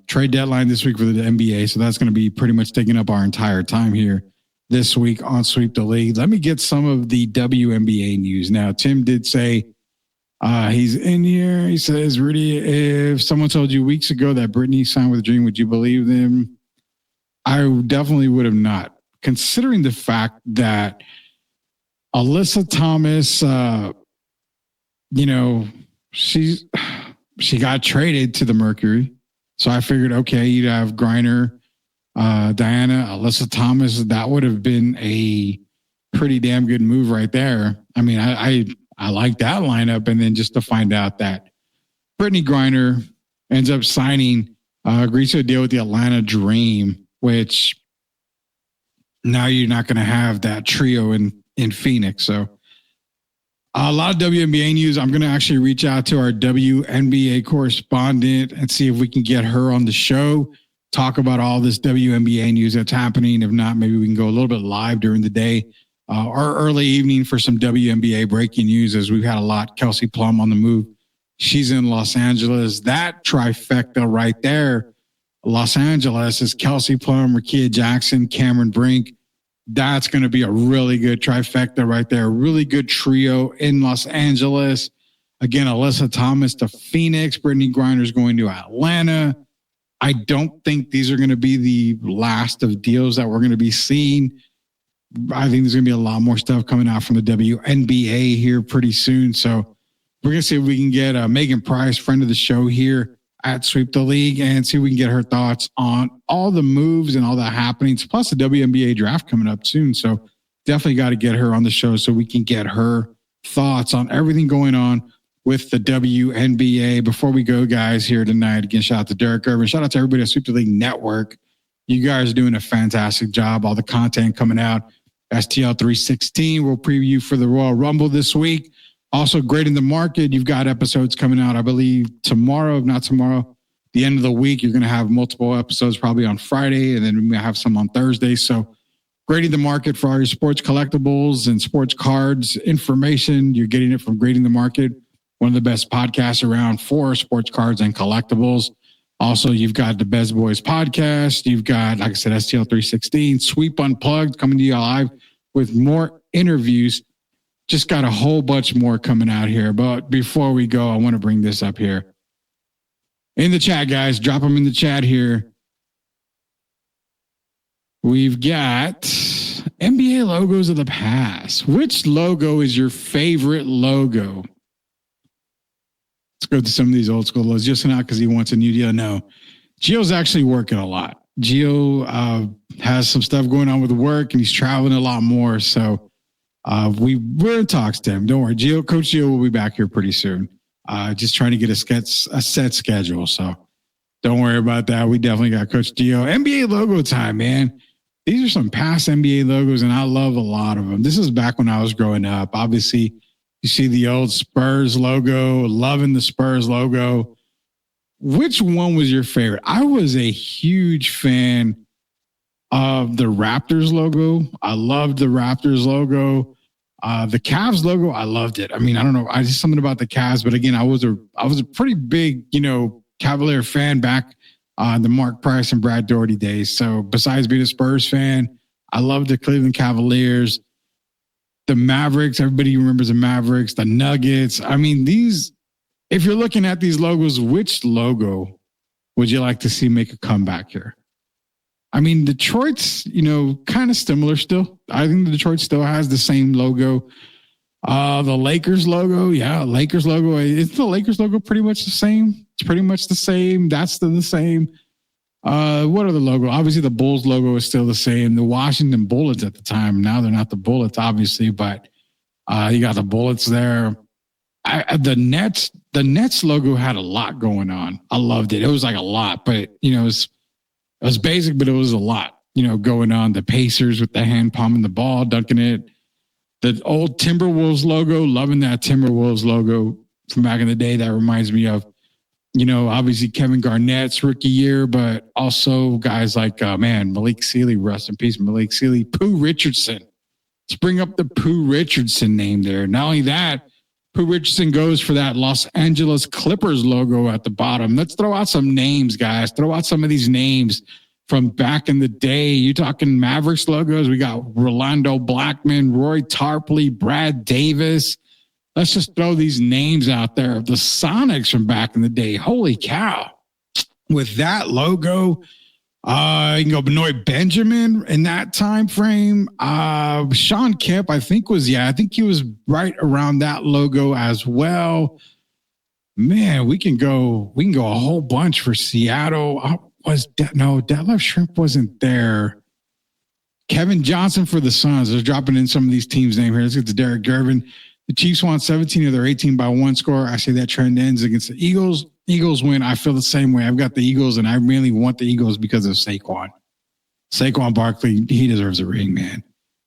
Trade deadline this week for the NBA. So that's going to be pretty much taking up our entire time here this week on Sweep the League. Let me get some of the WNBA news. Now, Tim did say he's in here. He says, Rudy, if someone told you weeks ago that Britney signed with Dream, would you believe them? I definitely would have not, considering the fact that Alyssa Thomas, she got traded to the Mercury. So I figured, okay, you'd have Griner, Diana, Alyssa Thomas. That would have been a pretty damn good move right there. I mean, I like that lineup. And then just to find out that Brittany Griner ends up signing, agrees to a deal with the Atlanta Dream, which now you're not going to have that trio in Phoenix. So a lot of WNBA news. I'm going to actually reach out to our WNBA correspondent and see if we can get her on the show, talk about all this WNBA news that's happening. If not, maybe we can go a little bit live during the day or early evening for some WNBA breaking news, as we've had a lot. Kelsey Plum on the move. She's in Los Angeles. That trifecta right there, Los Angeles, is Kelsey Plum, Rakia Jackson, Cameron Brink. That's going to be a really good trifecta right there. A really good trio in Los Angeles. Again, Alyssa Thomas to Phoenix. Brittany Griner's going to Atlanta. I don't think these are going to be the last of deals that we're going to be seeing. I think there's going to be a lot more stuff coming out from the WNBA here pretty soon. So we're going to see if we can get Megan Price, friend of the show here at Sweep the League, and see if we can get her thoughts on all the moves and all the happenings, plus the WNBA draft coming up soon. So definitely got to get her on the show so we can get her thoughts on everything going on with the WNBA. Before we go, guys, here tonight, again, shout out to Derek Irvin. Shout out to everybody at Sweep the League Network. You guys are doing a fantastic job. All the content coming out. STL 316 will preview for the Royal Rumble this week. Also, Grading the Market. You've got episodes coming out, I believe, tomorrow. If not tomorrow, the end of the week, you're going to have multiple episodes probably on Friday, and then we may have some on Thursday. So Grading the Market for all your sports collectibles and sports cards information. You're getting it from Grading the Market, one of the best podcasts around for sports cards and collectibles. Also, you've got the Best Boys podcast. You've got, like I said, STL 316, Sweep Unplugged coming to you live with more interviews. Just got a whole bunch more coming out here. But before we go, I want to bring this up here. In the chat, guys, drop them in the chat here. We've got NBA logos of the past. Which logo is your favorite logo? Let's go to some of these old school logos. Just not because he wants a new deal. No. Gio's actually working a lot. Gio has some stuff going on with work, and he's traveling a lot more. So we're in talks to him. Don't worry. Coach Gio will be back here pretty soon. Just trying to get a set schedule. So don't worry about that. We definitely got Coach Gio. NBA logo time, man. These are some past NBA logos, and I love a lot of them. This is back when I was growing up. Obviously, you see the old Spurs logo, loving the Spurs logo. which one was your favorite? I was a huge fan of the Raptors logo. I loved the Raptors logo. The Cavs logo, I loved it. I mean, I don't know. I just something about the Cavs, but again, I was a pretty big, Cavalier fan back the Mark Price and Brad Daugherty days. So besides being a Spurs fan, I love the Cleveland Cavaliers, the Mavericks. Everybody remembers the Mavericks, the Nuggets. I mean, if you're looking at these logos, which logo would you like to see make a comeback here? I mean, Detroit's, kind of similar still. I think Detroit still has the same logo. The Lakers logo, Lakers logo. Is the Lakers logo pretty much the same? It's pretty much the same. That's still the same. What are the logo? Obviously, the Bulls logo is still the same. The Washington Bullets at the time. Now they're not the Bullets, obviously, but you got the Bullets there. The Nets logo had a lot going on. I loved it. It was like a lot, but it was basic, but it was a lot, going on. The Pacers with the hand palming the ball, dunking it. The old Timberwolves logo, loving that Timberwolves logo from back in the day. That reminds me of, obviously Kevin Garnett's rookie year, but also guys like, Malik Sealy, rest in peace, Malik Sealy, Pooh Richardson. Let's bring up the Pooh Richardson name there. Not only that, Pooh Richardson goes for that Los Angeles Clippers logo at the bottom. Let's throw out some names, guys. Throw out some of these names from back in the day. You talking Mavericks logos? We got Rolando Blackman, Roy Tarpley, Brad Davis. Let's just throw these names out there. The Sonics from back in the day. Holy cow. With that logo, you can go Benoit Benjamin in that time frame. Sean Kemp, I think he was right around that logo as well. Man, we can go a whole bunch for Seattle. Detlef Shrimp wasn't there. Kevin Johnson for the Suns. They're dropping in some of these teams' name here. Let's get to Derek Gervin. The Chiefs won 17 of their 18 by one score. I say that trend ends against the Eagles. Eagles win. I feel the same way. I've got the Eagles, and I really want the Eagles because of Saquon. Saquon Barkley, he deserves a ring, man.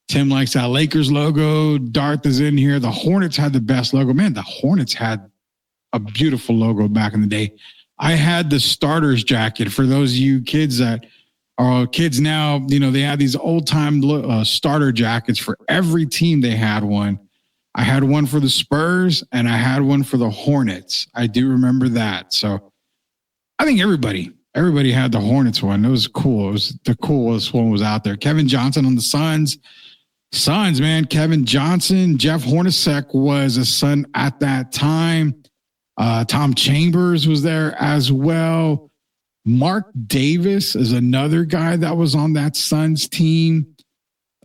Tim likes that Lakers logo. Darth is in here. The Hornets had the best logo. Man, the Hornets had a beautiful logo back in the day. I had the starters jacket. For those of you kids that are kids now, they had these old-time starter jackets for every team. They had one. I had one for the Spurs, and I had one for the Hornets. I do remember that. So I think everybody had the Hornets one. It was cool. It was the coolest one was out there. Kevin Johnson on the Suns. Suns, man. Kevin Johnson. Jeff Hornacek was a Sun at that time. Tom Chambers was there as well. Mark Davis is another guy that was on that Suns team.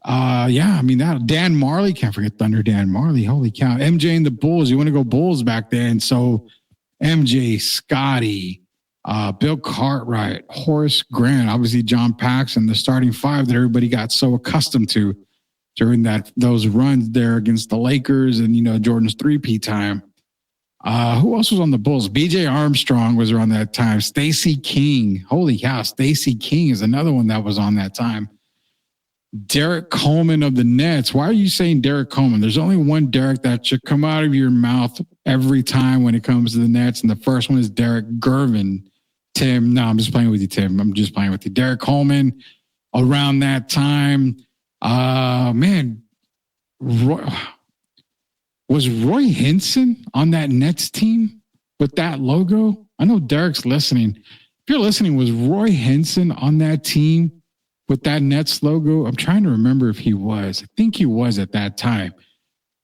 That Dan Marley, can't forget Thunder Dan Marley. Holy cow. MJ and the Bulls. You want to go Bulls back then. So MJ, Scotty, Bill Cartwright, Horace Grant, obviously John Paxson, the starting five that everybody got so accustomed to during those runs there against the Lakers and, Jordan's 3P time. Who else was on the Bulls? BJ Armstrong was around that time. Stacey King. Holy cow. Stacey King is another one that was on that time. Derek Coleman of the Nets. Why are you saying Derek Coleman? There's only one Derek that should come out of your mouth every time when it comes to the Nets. And the first one is Derek Gervin. Tim, no, I'm just playing with you, Tim. I'm just playing with you. Derek Coleman around that time. Was Roy Hinson on that Nets team with that logo? I know Derek's listening. If you're listening, was Roy Hinson on that team with that Nets logo? I'm trying to remember if he was. I think he was at that time.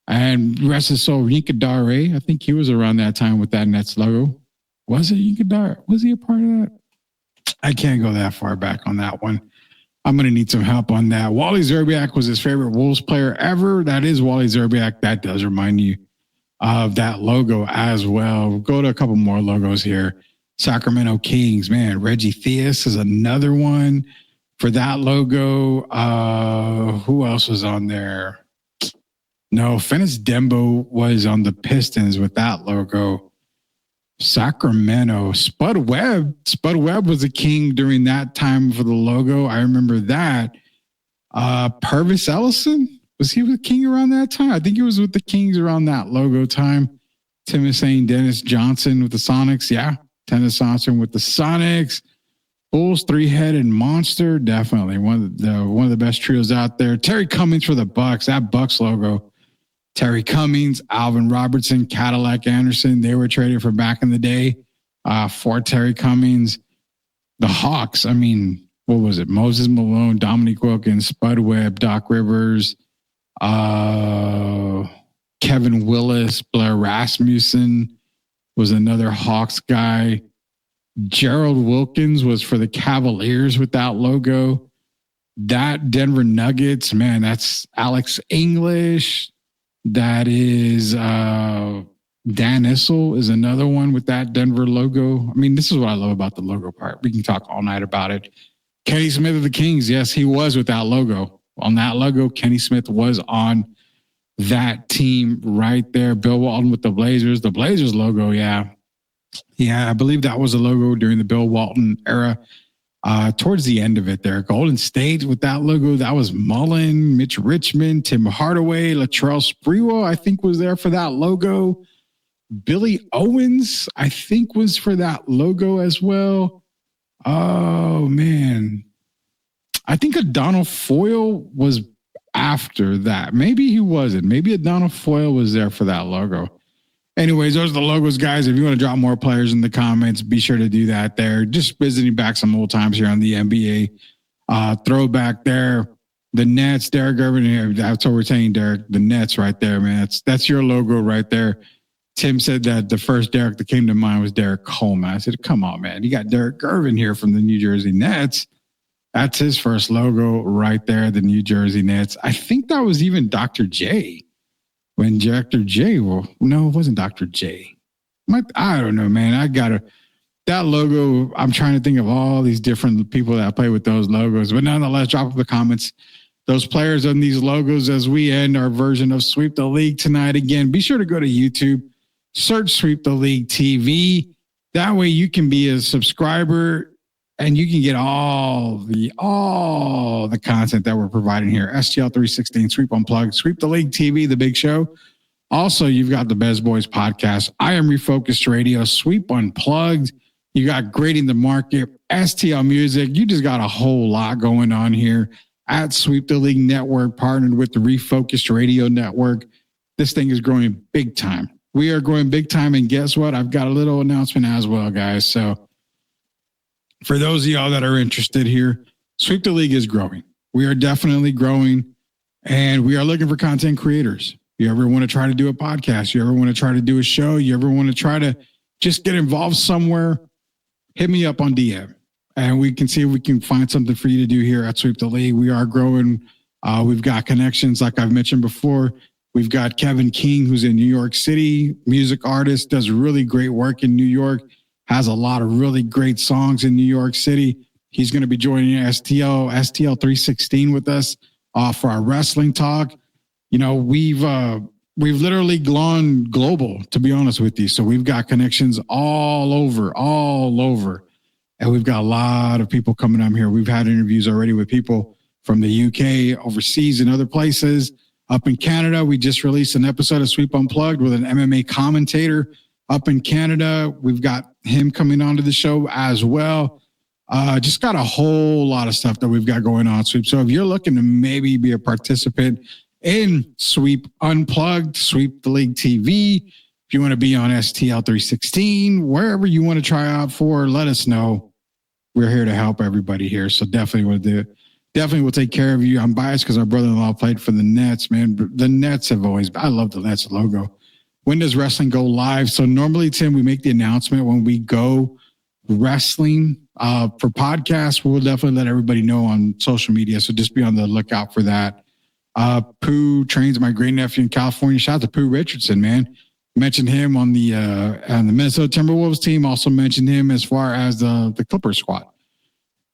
And rest his soul, Yinka Dare. I think he was around that time with that Nets logo. Was it Yinka Dare? Was he a part of that? I can't go that far back on that one. I'm going to need some help on that. Wally Zerbiak was his favorite Wolves player ever. That is Wally Zerbiak. That does remind you of that logo as well. We'll go to a couple more logos here. Sacramento Kings, man. Reggie Theus is another one for that logo. Who else was on there? No, Fennis Dembo was on the Pistons with that logo. Sacramento. Spud Webb was a king during that time for the logo. I remember that. Purvis Ellison, was he with King around that time? I think he was with the Kings around that logo time. Tim is saying Dennis Johnson with the Sonics. Yeah, Tennis Sampson with the Sonics. Bulls, three-headed monster, definitely one of the best trios out there. Terry Cummings for the Bucks. That Bucks logo. Terry Cummings, Alvin Robertson, Cadillac Anderson. They were traded for back in the day for Terry Cummings. The Hawks. I mean, what was it? Moses Malone, Dominique Wilkins, Spud Webb, Doc Rivers, Kevin Willis, Blair Rasmussen was another Hawks guy. Gerald Wilkins was for the Cavaliers with that logo. That Denver Nuggets, man, that's Alex English. That is Dan Issel is another one with that Denver logo. I mean, this is what I love about the logo part. We can talk all night about it. Kenny Smith of the Kings, yes, he was with that logo. On that logo, Kenny Smith was on that team right there. Bill Walton with the Blazers. The Blazers logo, yeah. Yeah, I believe that was a logo during the Bill Walton era. Towards the end of it there. Golden State with that logo. That was Mullen, Mitch Richmond, Tim Hardaway, Latrell Sprewell, I think was there for that logo. Billy Owens, I think was for that logo as well. Oh, man. I think Adonal Foyle was after that. Maybe he wasn't. Maybe Adonal Foyle was there for that logo. Anyways, those are the logos, guys. If you want to drop more players in the comments, be sure to do that there. Just visiting back some old times here on the NBA. Throwback there. The Nets, Derek Irvin here. That's what we're saying, Derek. The Nets right there, man. That's your logo right there. Tim said that the first Derek that came to mind was Derek Coleman. I said, come on, man. You got Derek Irvin here from the New Jersey Nets. That's his first logo right there, the New Jersey Nets. I think that was even Dr. J. When Dr. J, well, no, it wasn't Dr. J. I don't know, man. That logo, I'm trying to think of all these different people that play with those logos. But nonetheless, drop in the comments those players on these logos as we end our version of Sweep the League tonight. Again, be sure to go to YouTube, search Sweep the League TV. That way you can be a subscriber and you can get all the content that we're providing here. STL 316, Sweep Unplugged, Sweep the League TV, The Big Show. Also, you've got the Bez Boys podcast. I Am Refocused Radio, Sweep Unplugged. You got Grading the Market, STL Music. You just got a whole lot going on here at Sweep the League Network, partnered with the Refocused Radio Network. This thing is growing big time. We are growing big time. And guess what? I've got a little announcement as well, guys. So for those of y'all that are interested here, Sweep the League is growing. We are definitely growing, and we are looking for content creators. You ever want to try to do a podcast? You ever want to try to do a show? You ever want to try to just get involved somewhere? Hit me up on DM, and we can see if we can find something for you to do here at Sweep the League. We are growing. We've got connections, like I've mentioned before. We've got Kevin King, who's in New York City, music artist, does really great work in New York. Has a lot of really great songs in New York City. He's going to be joining STL 316 with us for our wrestling talk. You know, we've literally gone global, to be honest with you. So we've got connections all over. And we've got a lot of people coming up here. We've had interviews already with people from the UK, overseas, and other places. Up in Canada, we just released an episode of Sweep Unplugged with an MMA commentator. Up in Canada, we've got him coming onto the show as well. Just got a whole lot of stuff that we've got going on, Sweep. So if you're looking to maybe be a participant in Sweep Unplugged, Sweep the League TV, if you want to be on STL 316, wherever you want to try out for, let us know. We're here to help everybody here. So definitely we'll take care of you. I'm biased because our brother-in-law played for the Nets, man. The Nets have always, I love the Nets logo. When does wrestling go live? So normally, Tim, we make the announcement when we go wrestling. For podcasts, we'll definitely let everybody know on social media. So just be on the lookout for that. Pooh trains my great nephew in California. Shout out to Pooh Richardson, man. Mentioned him on the Minnesota Timberwolves team. Also mentioned him as far as the Clippers squad.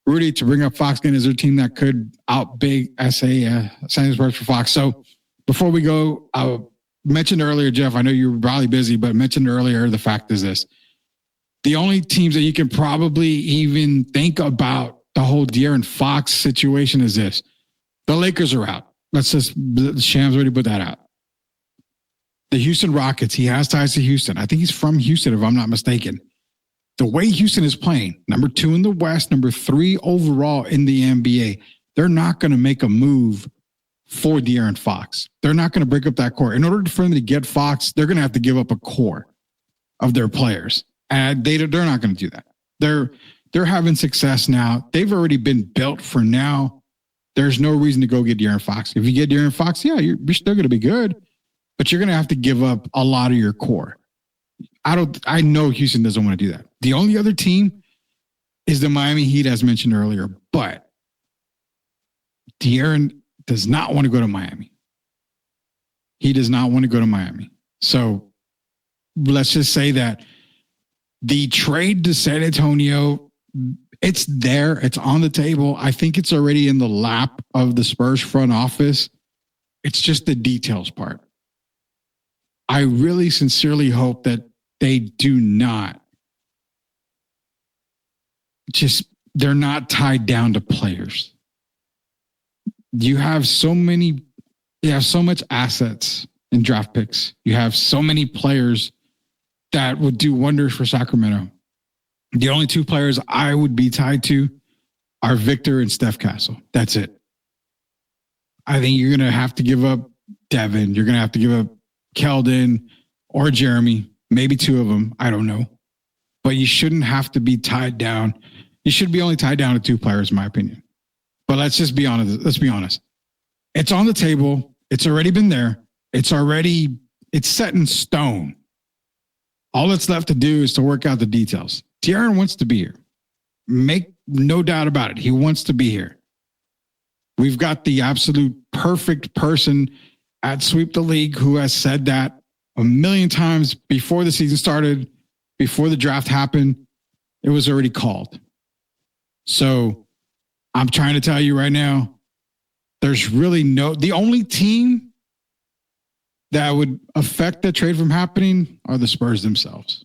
Rudy, to bring up Fox again, is their team that could outbig SA San Sports for Fox. So before we go, I mentioned earlier, Jeff, I know you were probably busy, but mentioned earlier, the fact is this. The only teams that you can probably even think about the whole De'Aaron Fox situation is this. The Lakers are out. Let's just, Shams already put that out. The Houston Rockets, he has ties to Houston. I think he's from Houston, if I'm not mistaken. the way Houston is playing, number 2 in the West, number 3 overall in the NBA, they're not going to make a move for De'Aaron Fox. They're not going to break up that core. In order for them to get Fox, they're going to have to give up a core of their players. And they're not going to do that. They're having success now. They've already been built for now. There's no reason to go get De'Aaron Fox. If you get De'Aaron Fox, yeah, you're still going to be good, but you're going to have to give up a lot of your core. I know Houston doesn't want to do that. The only other team is the Miami Heat, as mentioned earlier, but De'Aaron does not want to go to Miami. He does not want to go to Miami. So let's just say that the trade to San Antonio, it's there. It's on the table. I think it's already in the lap of the Spurs front office. It's just the details part. I really sincerely hope that they do not they're not tied down to players. You have so much assets and draft picks. You have so many players that would do wonders for Sacramento. The only 2 players I would be tied to are Victor and Steph Castle. That's it. I think you're going to have to give up Devin. You're going to have to give up Keldon or Jeremy, maybe 2 of them. I don't know. But you shouldn't have to be tied down. You should be only tied down to 2 players, in my opinion. But let's just be honest. Let's be honest. It's on the table. It's already been there. It's set in stone. All that's left to do is to work out the details. De'Aaron wants to be here. Make no doubt about it. He wants to be here. We've got the absolute perfect person at Sweep the League who has said that a million times before the season started, before the draft happened. It was already called. So I'm trying to tell you right now, there's really the only team that would affect the trade from happening are the Spurs themselves.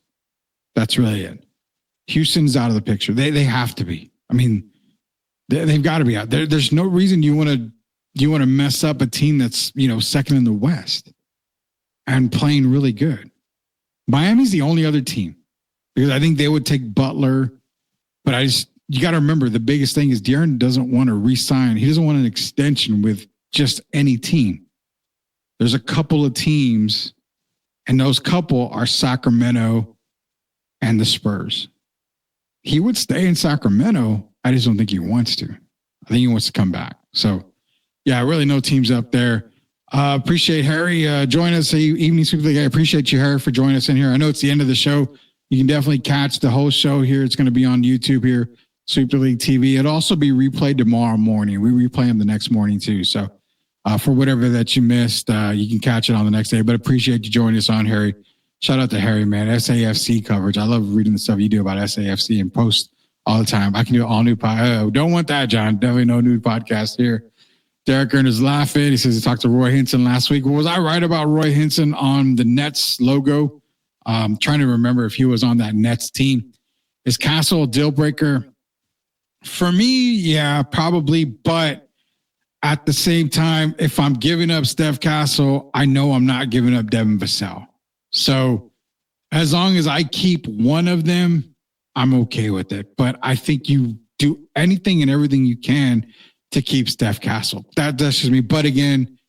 That's really it. Houston's out of the picture. They have to be. I mean, they've got to be out. There's no reason you want to mess up a team that's, second in the West and playing really good. Miami's the only other team because I think they would take Butler, but you got to remember the biggest thing is De'Aaron doesn't want to re-sign. He doesn't want an extension with just any team. There's a couple of teams, and those couple are Sacramento and the Spurs. He would stay in Sacramento. I just don't think he wants to. I think he wants to come back. So, yeah, really no teams up there. Appreciate Harry joining us. Evening Super League. I appreciate you, Harry, for joining us in here. I know it's the end of the show. You can definitely catch the whole show here. It's going to be on YouTube here, Sweep the League TV. It'll also be replayed tomorrow morning. We replay them the next morning too. So for whatever that you missed, you can catch it on the next day. But appreciate you joining us on, Harry. Shout out to Harry, man. SAFC coverage. I love reading the stuff you do about SAFC and post all the time. I can do all new podcast. Don't want that, John. Definitely no new podcast here. Derek Earner's laughing. He says he talked to Roy Hinson last week. Was I right about Roy Hinson on the Nets logo? Trying to remember if he was on that Nets team. Is Castle a deal breaker? For me, yeah, probably. But at the same time, if I'm giving up Steph Castle, I know I'm not giving up Devin Vassell. So as long as I keep one of them, I'm okay with it. But I think you do anything and everything you can to keep Steph Castle. That's just me. But again,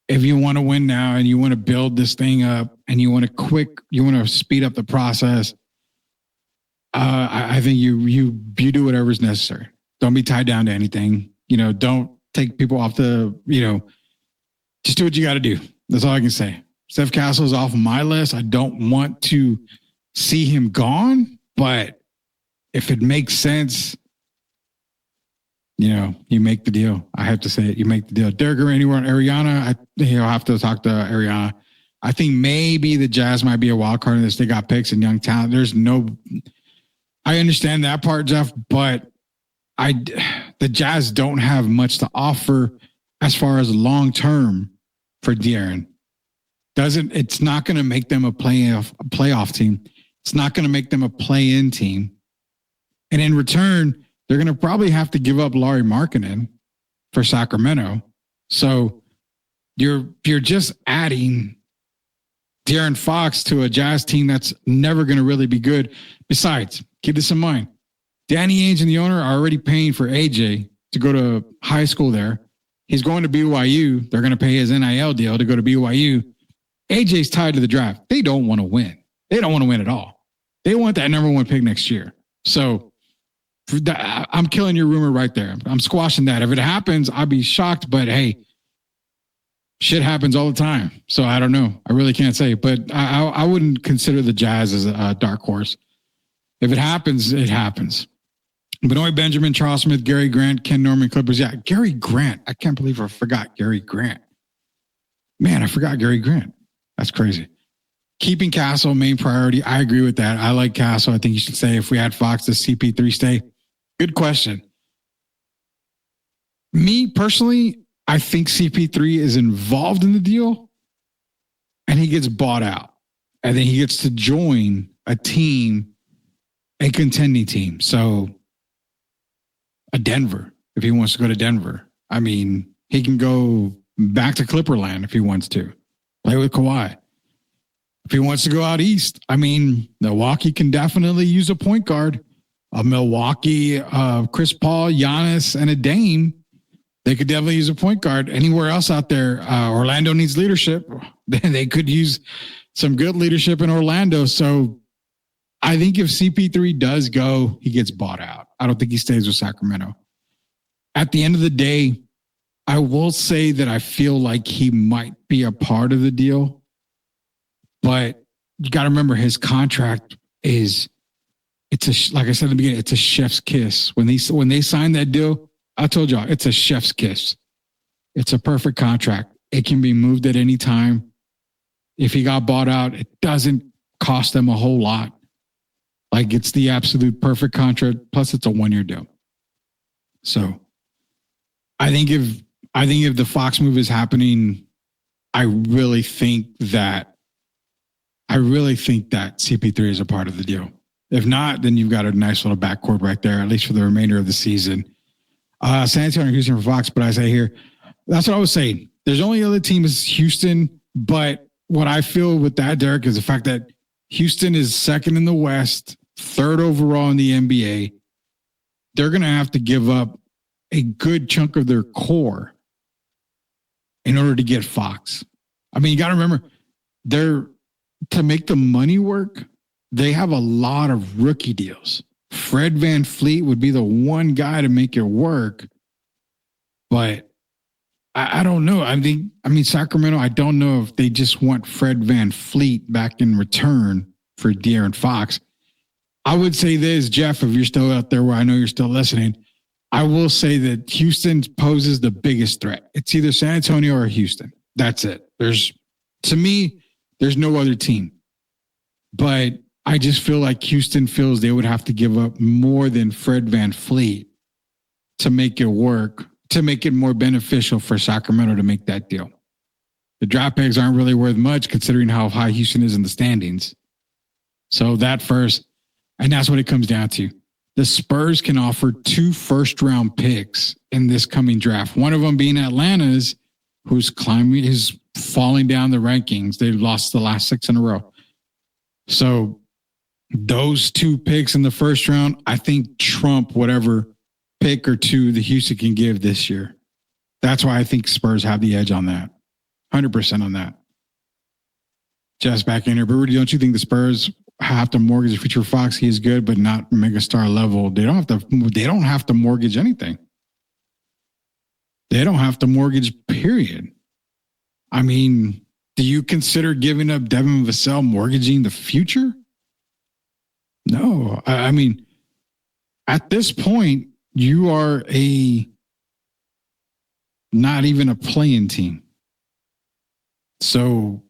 if you want to win now and you want to build this thing up and you want to speed up the process, I think you do whatever's necessary. Don't be tied down to anything. Don't take people off just do what you got to do. That's all I can say. Steph Castle is off my list. I don't want to see him gone, but if it makes sense, you make the deal. I have to say it. You make the deal. Derek, anywhere on Ariana? I'll have to talk to Ariana. I think maybe the Jazz might be a wild card in this. They got picks and young talent. I understand that part, Jeff, but the Jazz don't have much to offer as far as long-term for De'Aaron. It's not going to make them a playoff team. It's not going to make them a play-in team. And in return, they're going to probably have to give up Lauri Markkanen for Sacramento. So you're just adding De'Aaron Fox to a Jazz team that's never going to really be good. Besides, keep this in mind. Danny Ainge and the owner are already paying for AJ to go to high school there. He's going to BYU. They're going to pay his NIL deal to go to BYU. AJ's tied to the draft. They don't want to win. They don't want to win at all. They want that number 1 pick next year. So I'm killing your rumor right there. I'm squashing that. If it happens, I'll be shocked. But hey, shit happens all the time. So I don't know. I really can't say. But I wouldn't consider the Jazz as a dark horse. If it happens, it happens. Benoit Benjamin, Charles Smith, Gary Grant, Ken Norman, Clippers. Yeah, Gary Grant. I can't believe I forgot Gary Grant. Man, I forgot Gary Grant. That's crazy. Keeping Castle, main priority. I agree with that. I like Castle. I think you should say if we had Fox, does CP3 stay? Good question. Me personally, I think CP3 is involved in the deal and he gets bought out. And then he gets to join a team, a contending team. So a Denver, if he wants to go to Denver. I mean, he can go back to Clipperland if he wants to. Play with Kawhi. If he wants to go out east, I mean, Milwaukee can definitely use a point guard. Milwaukee, Chris Paul, Giannis, and a Dame, they could definitely use a point guard. Anywhere else out there, Orlando needs leadership. They could use some good leadership in Orlando. So I think if CP3 does go, he gets bought out. I don't think he stays with Sacramento. At the end of the day, I will say that I feel like he might be a part of the deal. But you got to remember his contract is, like I said in the beginning, it's a chef's kiss. When they signed that deal, I told y'all, it's a chef's kiss. It's a perfect contract. It can be moved at any time. If he got bought out, it doesn't cost them a whole lot. Like it's the absolute perfect contract. Plus it's a 1-year deal. So I think if the Fox move is happening, I really think that CP3 is a part of the deal. If not, then you've got a nice little backcourt right there, at least for the remainder of the season. San Antonio and Houston for Fox, but I say here, that's what I was saying. There's only other team is Houston, but what I feel with that, Derek, is the fact that Houston is second in the West, third overall in the NBA. They're going to have to give up a good chunk of their core in order to get Fox. I mean, you got to remember, to make the money work, they have a lot of rookie deals. Fred VanVleet would be the one guy to make it work. But I don't know. I mean, Sacramento, I don't know if they just want Fred VanVleet back in return for De'Aaron Fox. I would say this, Jeff, if you're still out there where I know you're still listening, I will say that Houston poses the biggest threat. It's either San Antonio or Houston. That's it. To me, there's no other team. But I just feel like Houston feels they would have to give up more than Fred VanVleet to make it work, to make it more beneficial for Sacramento to make that deal. The draft picks aren't really worth much considering how high Houston is in the standings. So that first, and that's what it comes down to. The Spurs can offer 2 first-round picks in this coming draft. One of them being Atlanta's, who's falling down the rankings. They've lost the last 6 in a row. So those 2 picks in the first round, I think trump whatever pick or 2 the Houston can give this year. That's why I think Spurs have the edge on that. 100% on that. Just back in here. But Rudy, don't you think the Spurs have to mortgage the future of Fox? He is good, but not megastar level. They don't have to mortgage anything. They don't have to mortgage, period. I mean, do you consider giving up Devin Vassell mortgaging the future? No. I mean, at this point, you are not even a playing team. So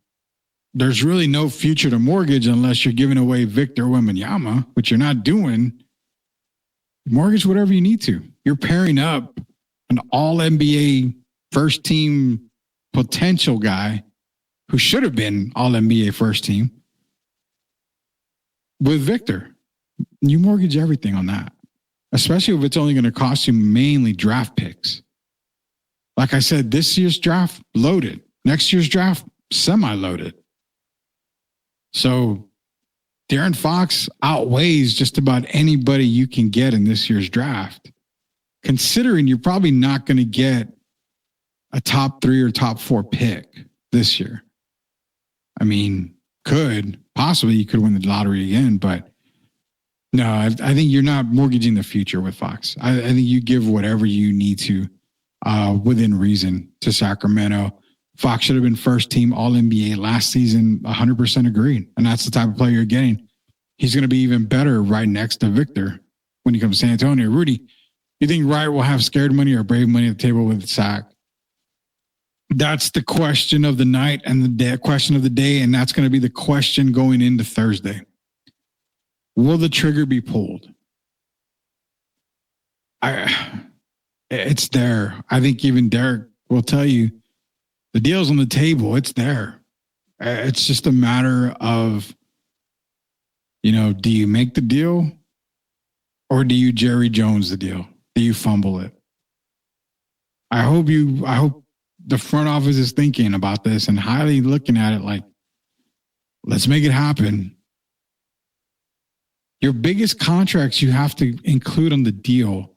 there's really no future to mortgage unless you're giving away Victor Wembanyama, which you're not doing. Mortgage whatever you need to. You're pairing up an all-NBA first team potential guy who should have been all-NBA first team with Victor. You mortgage everything on that, especially if it's only going to cost you mainly draft picks. Like I said, this year's draft, loaded. Next year's draft, semi-loaded. So De'Aaron Fox outweighs just about anybody you can get in this year's draft, considering you're probably not going to get a top 3 or top 4 pick this year. I mean, possibly you could win the lottery again, but no, I think you're not mortgaging the future with Fox. I think you give whatever you need to within reason to Sacramento. Fox should have been first team All-NBA last season, 100% agreed. And that's the type of player you're getting. He's going to be even better right next to Victor when he comes to San Antonio. Rudy, you think Wright will have scared money or brave money at the table with Sac? That's the question of the night and the question of the day, and that's going to be the question going into Thursday. Will the trigger be pulled? It's there. I think even Derek will tell you the deal's on the table. It's there. It's just a matter of, do you make the deal or do you Jerry Jones the deal? Do you fumble it? I hope the front office is thinking about this and highly looking at it like, let's make it happen. Your biggest contracts you have to include on the deal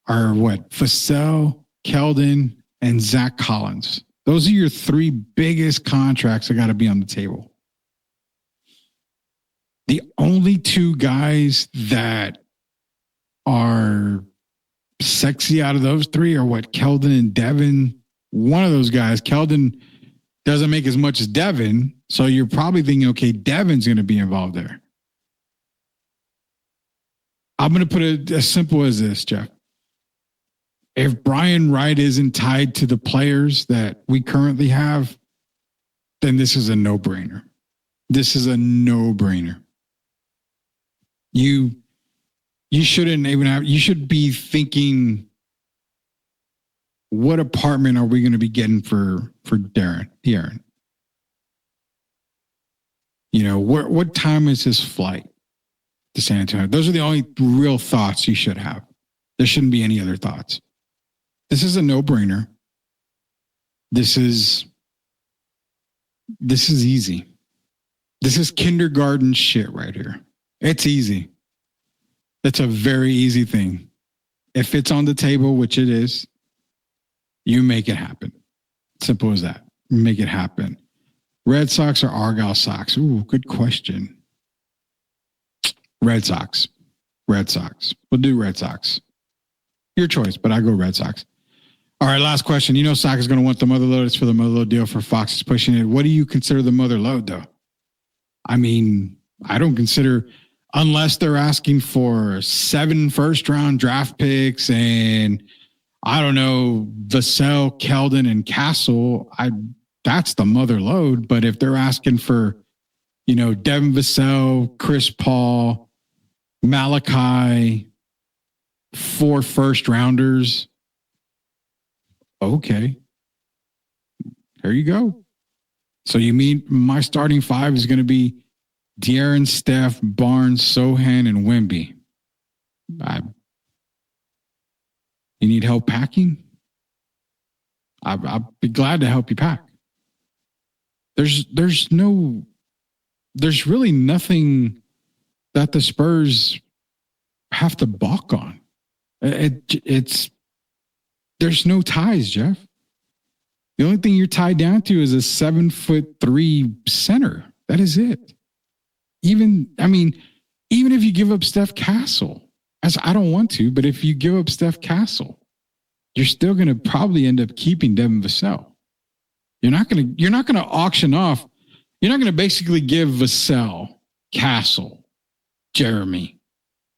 are what? Vassell, Keldon, and Zach Collins. Those are your 3 biggest contracts that got to be on the table. The only 2 guys that are sexy out of those 3 are what? Keldon and Devin. One of those guys, Keldon, doesn't make as much as Devin. So you're probably thinking, okay, Devin's going to be involved there. I'm going to put it as simple as this, Jeff. If Brian Wright isn't tied to the players that we currently have, then this is a no-brainer. This is a no-brainer. You shouldn't even have, you should be thinking, what apartment are we going to be getting for De'Aaron? What time is his flight to San Antonio? Those are the only real thoughts you should have. There shouldn't be any other thoughts. This is a no-brainer. This is easy. This is kindergarten shit right here. It's easy. It's a very easy thing. If it's on the table, which it is, you make it happen. Simple as that. Make it happen. Red Sox or Argyle Sox? Ooh, good question. Red Sox. We'll do Red Sox. Your choice, but I go Red Sox. All right, last question. Sox is going to want the mother load. It's for the mother load deal for Fox is pushing it. What do you consider the mother load, though? I mean, I don't consider, unless they're asking for 7 first-round draft picks and, I don't know, Vassell, Keldon, and Castle, that's the mother load. But if they're asking for, Devin Vassell, Chris Paul, Malachi, 4 first-rounders, okay, here you go. So you mean my starting 5 is going to be De'Aaron, Steph, Barnes, Sohan, and Wemby? You need help packing? I'll be glad to help you pack. There's really nothing that the Spurs have to balk on. There's no ties, Jeff. The only thing you're tied down to is a 7'3" center. That is it. Even if you give up Steph Castle, as I don't want to, but if you give up Steph Castle, you're still going to probably end up keeping Devin Vassell. You're not going to auction off. You're not going to basically give Vassell, Castle, Jeremy,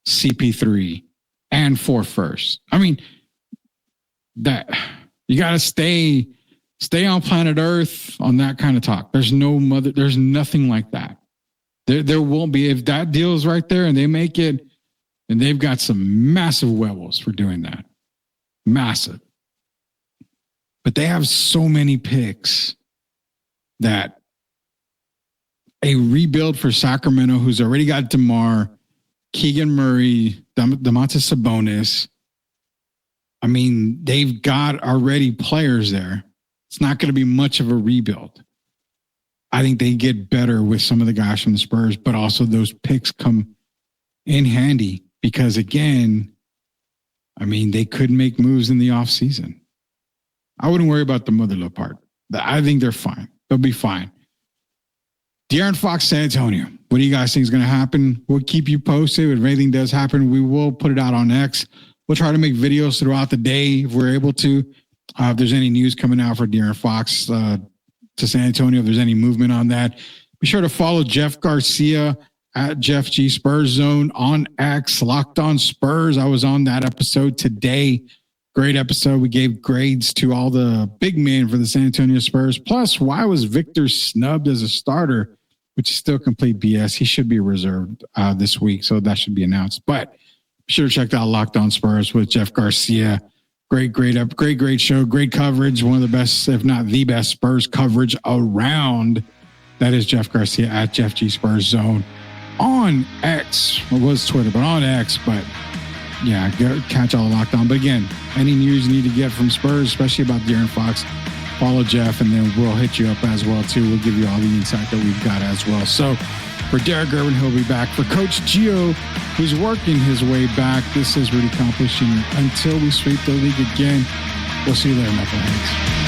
CP3, and 4 firsts. I mean, that you got to stay on planet Earth on that kind of talk. There's nothing like that. There won't be. If that deal is right there and they make it, and they've got some massive webbles for doing that. Massive. But they have so many picks that a rebuild for Sacramento, who's already got DeMar, Keegan Murray, Domantas Sabonis. I mean, they've got already players there. It's not going to be much of a rebuild. I think they get better with some of the guys from the Spurs, but also those picks come in handy because, again, I mean, they could make moves in the offseason. I wouldn't worry about the mother part. I think they're fine. They'll be fine. De'Aaron Fox, San Antonio. What do you guys think is going to happen? We'll keep you posted. If anything does happen, we will put it out on X. We'll try to make videos throughout the day if we're able to. If there's any news coming out for De'Aaron Fox to San Antonio, if there's any movement on that, be sure to follow Jeff Garcia at Jeff G Spurs Zone on X, Locked On Spurs. I was on that episode today. Great episode. We gave grades to all the big men for the San Antonio Spurs. Plus, why was Victor snubbed as a starter, which is still complete BS. He should be reserved this week, so that should be announced. But be sure to check out Locked On Spurs with Jeff Garcia. Great show. Great coverage. One of the best, if not the best, Spurs coverage around. That is Jeff Garcia at Jeff G Spurs Zone on X. It was Twitter, but on X. But yeah, catch all Locked On. But again, any news you need to get from Spurs, especially about De'Aaron Fox, follow Jeff, and then we'll hit you up as well, too. We'll give you all the insight that we've got as well. So for Derek Gervin, he'll be back. For Coach Gio, who's working his way back, this is Rudy Campos Jr. Until we sweep the league again, we'll see you there, knuckleheads.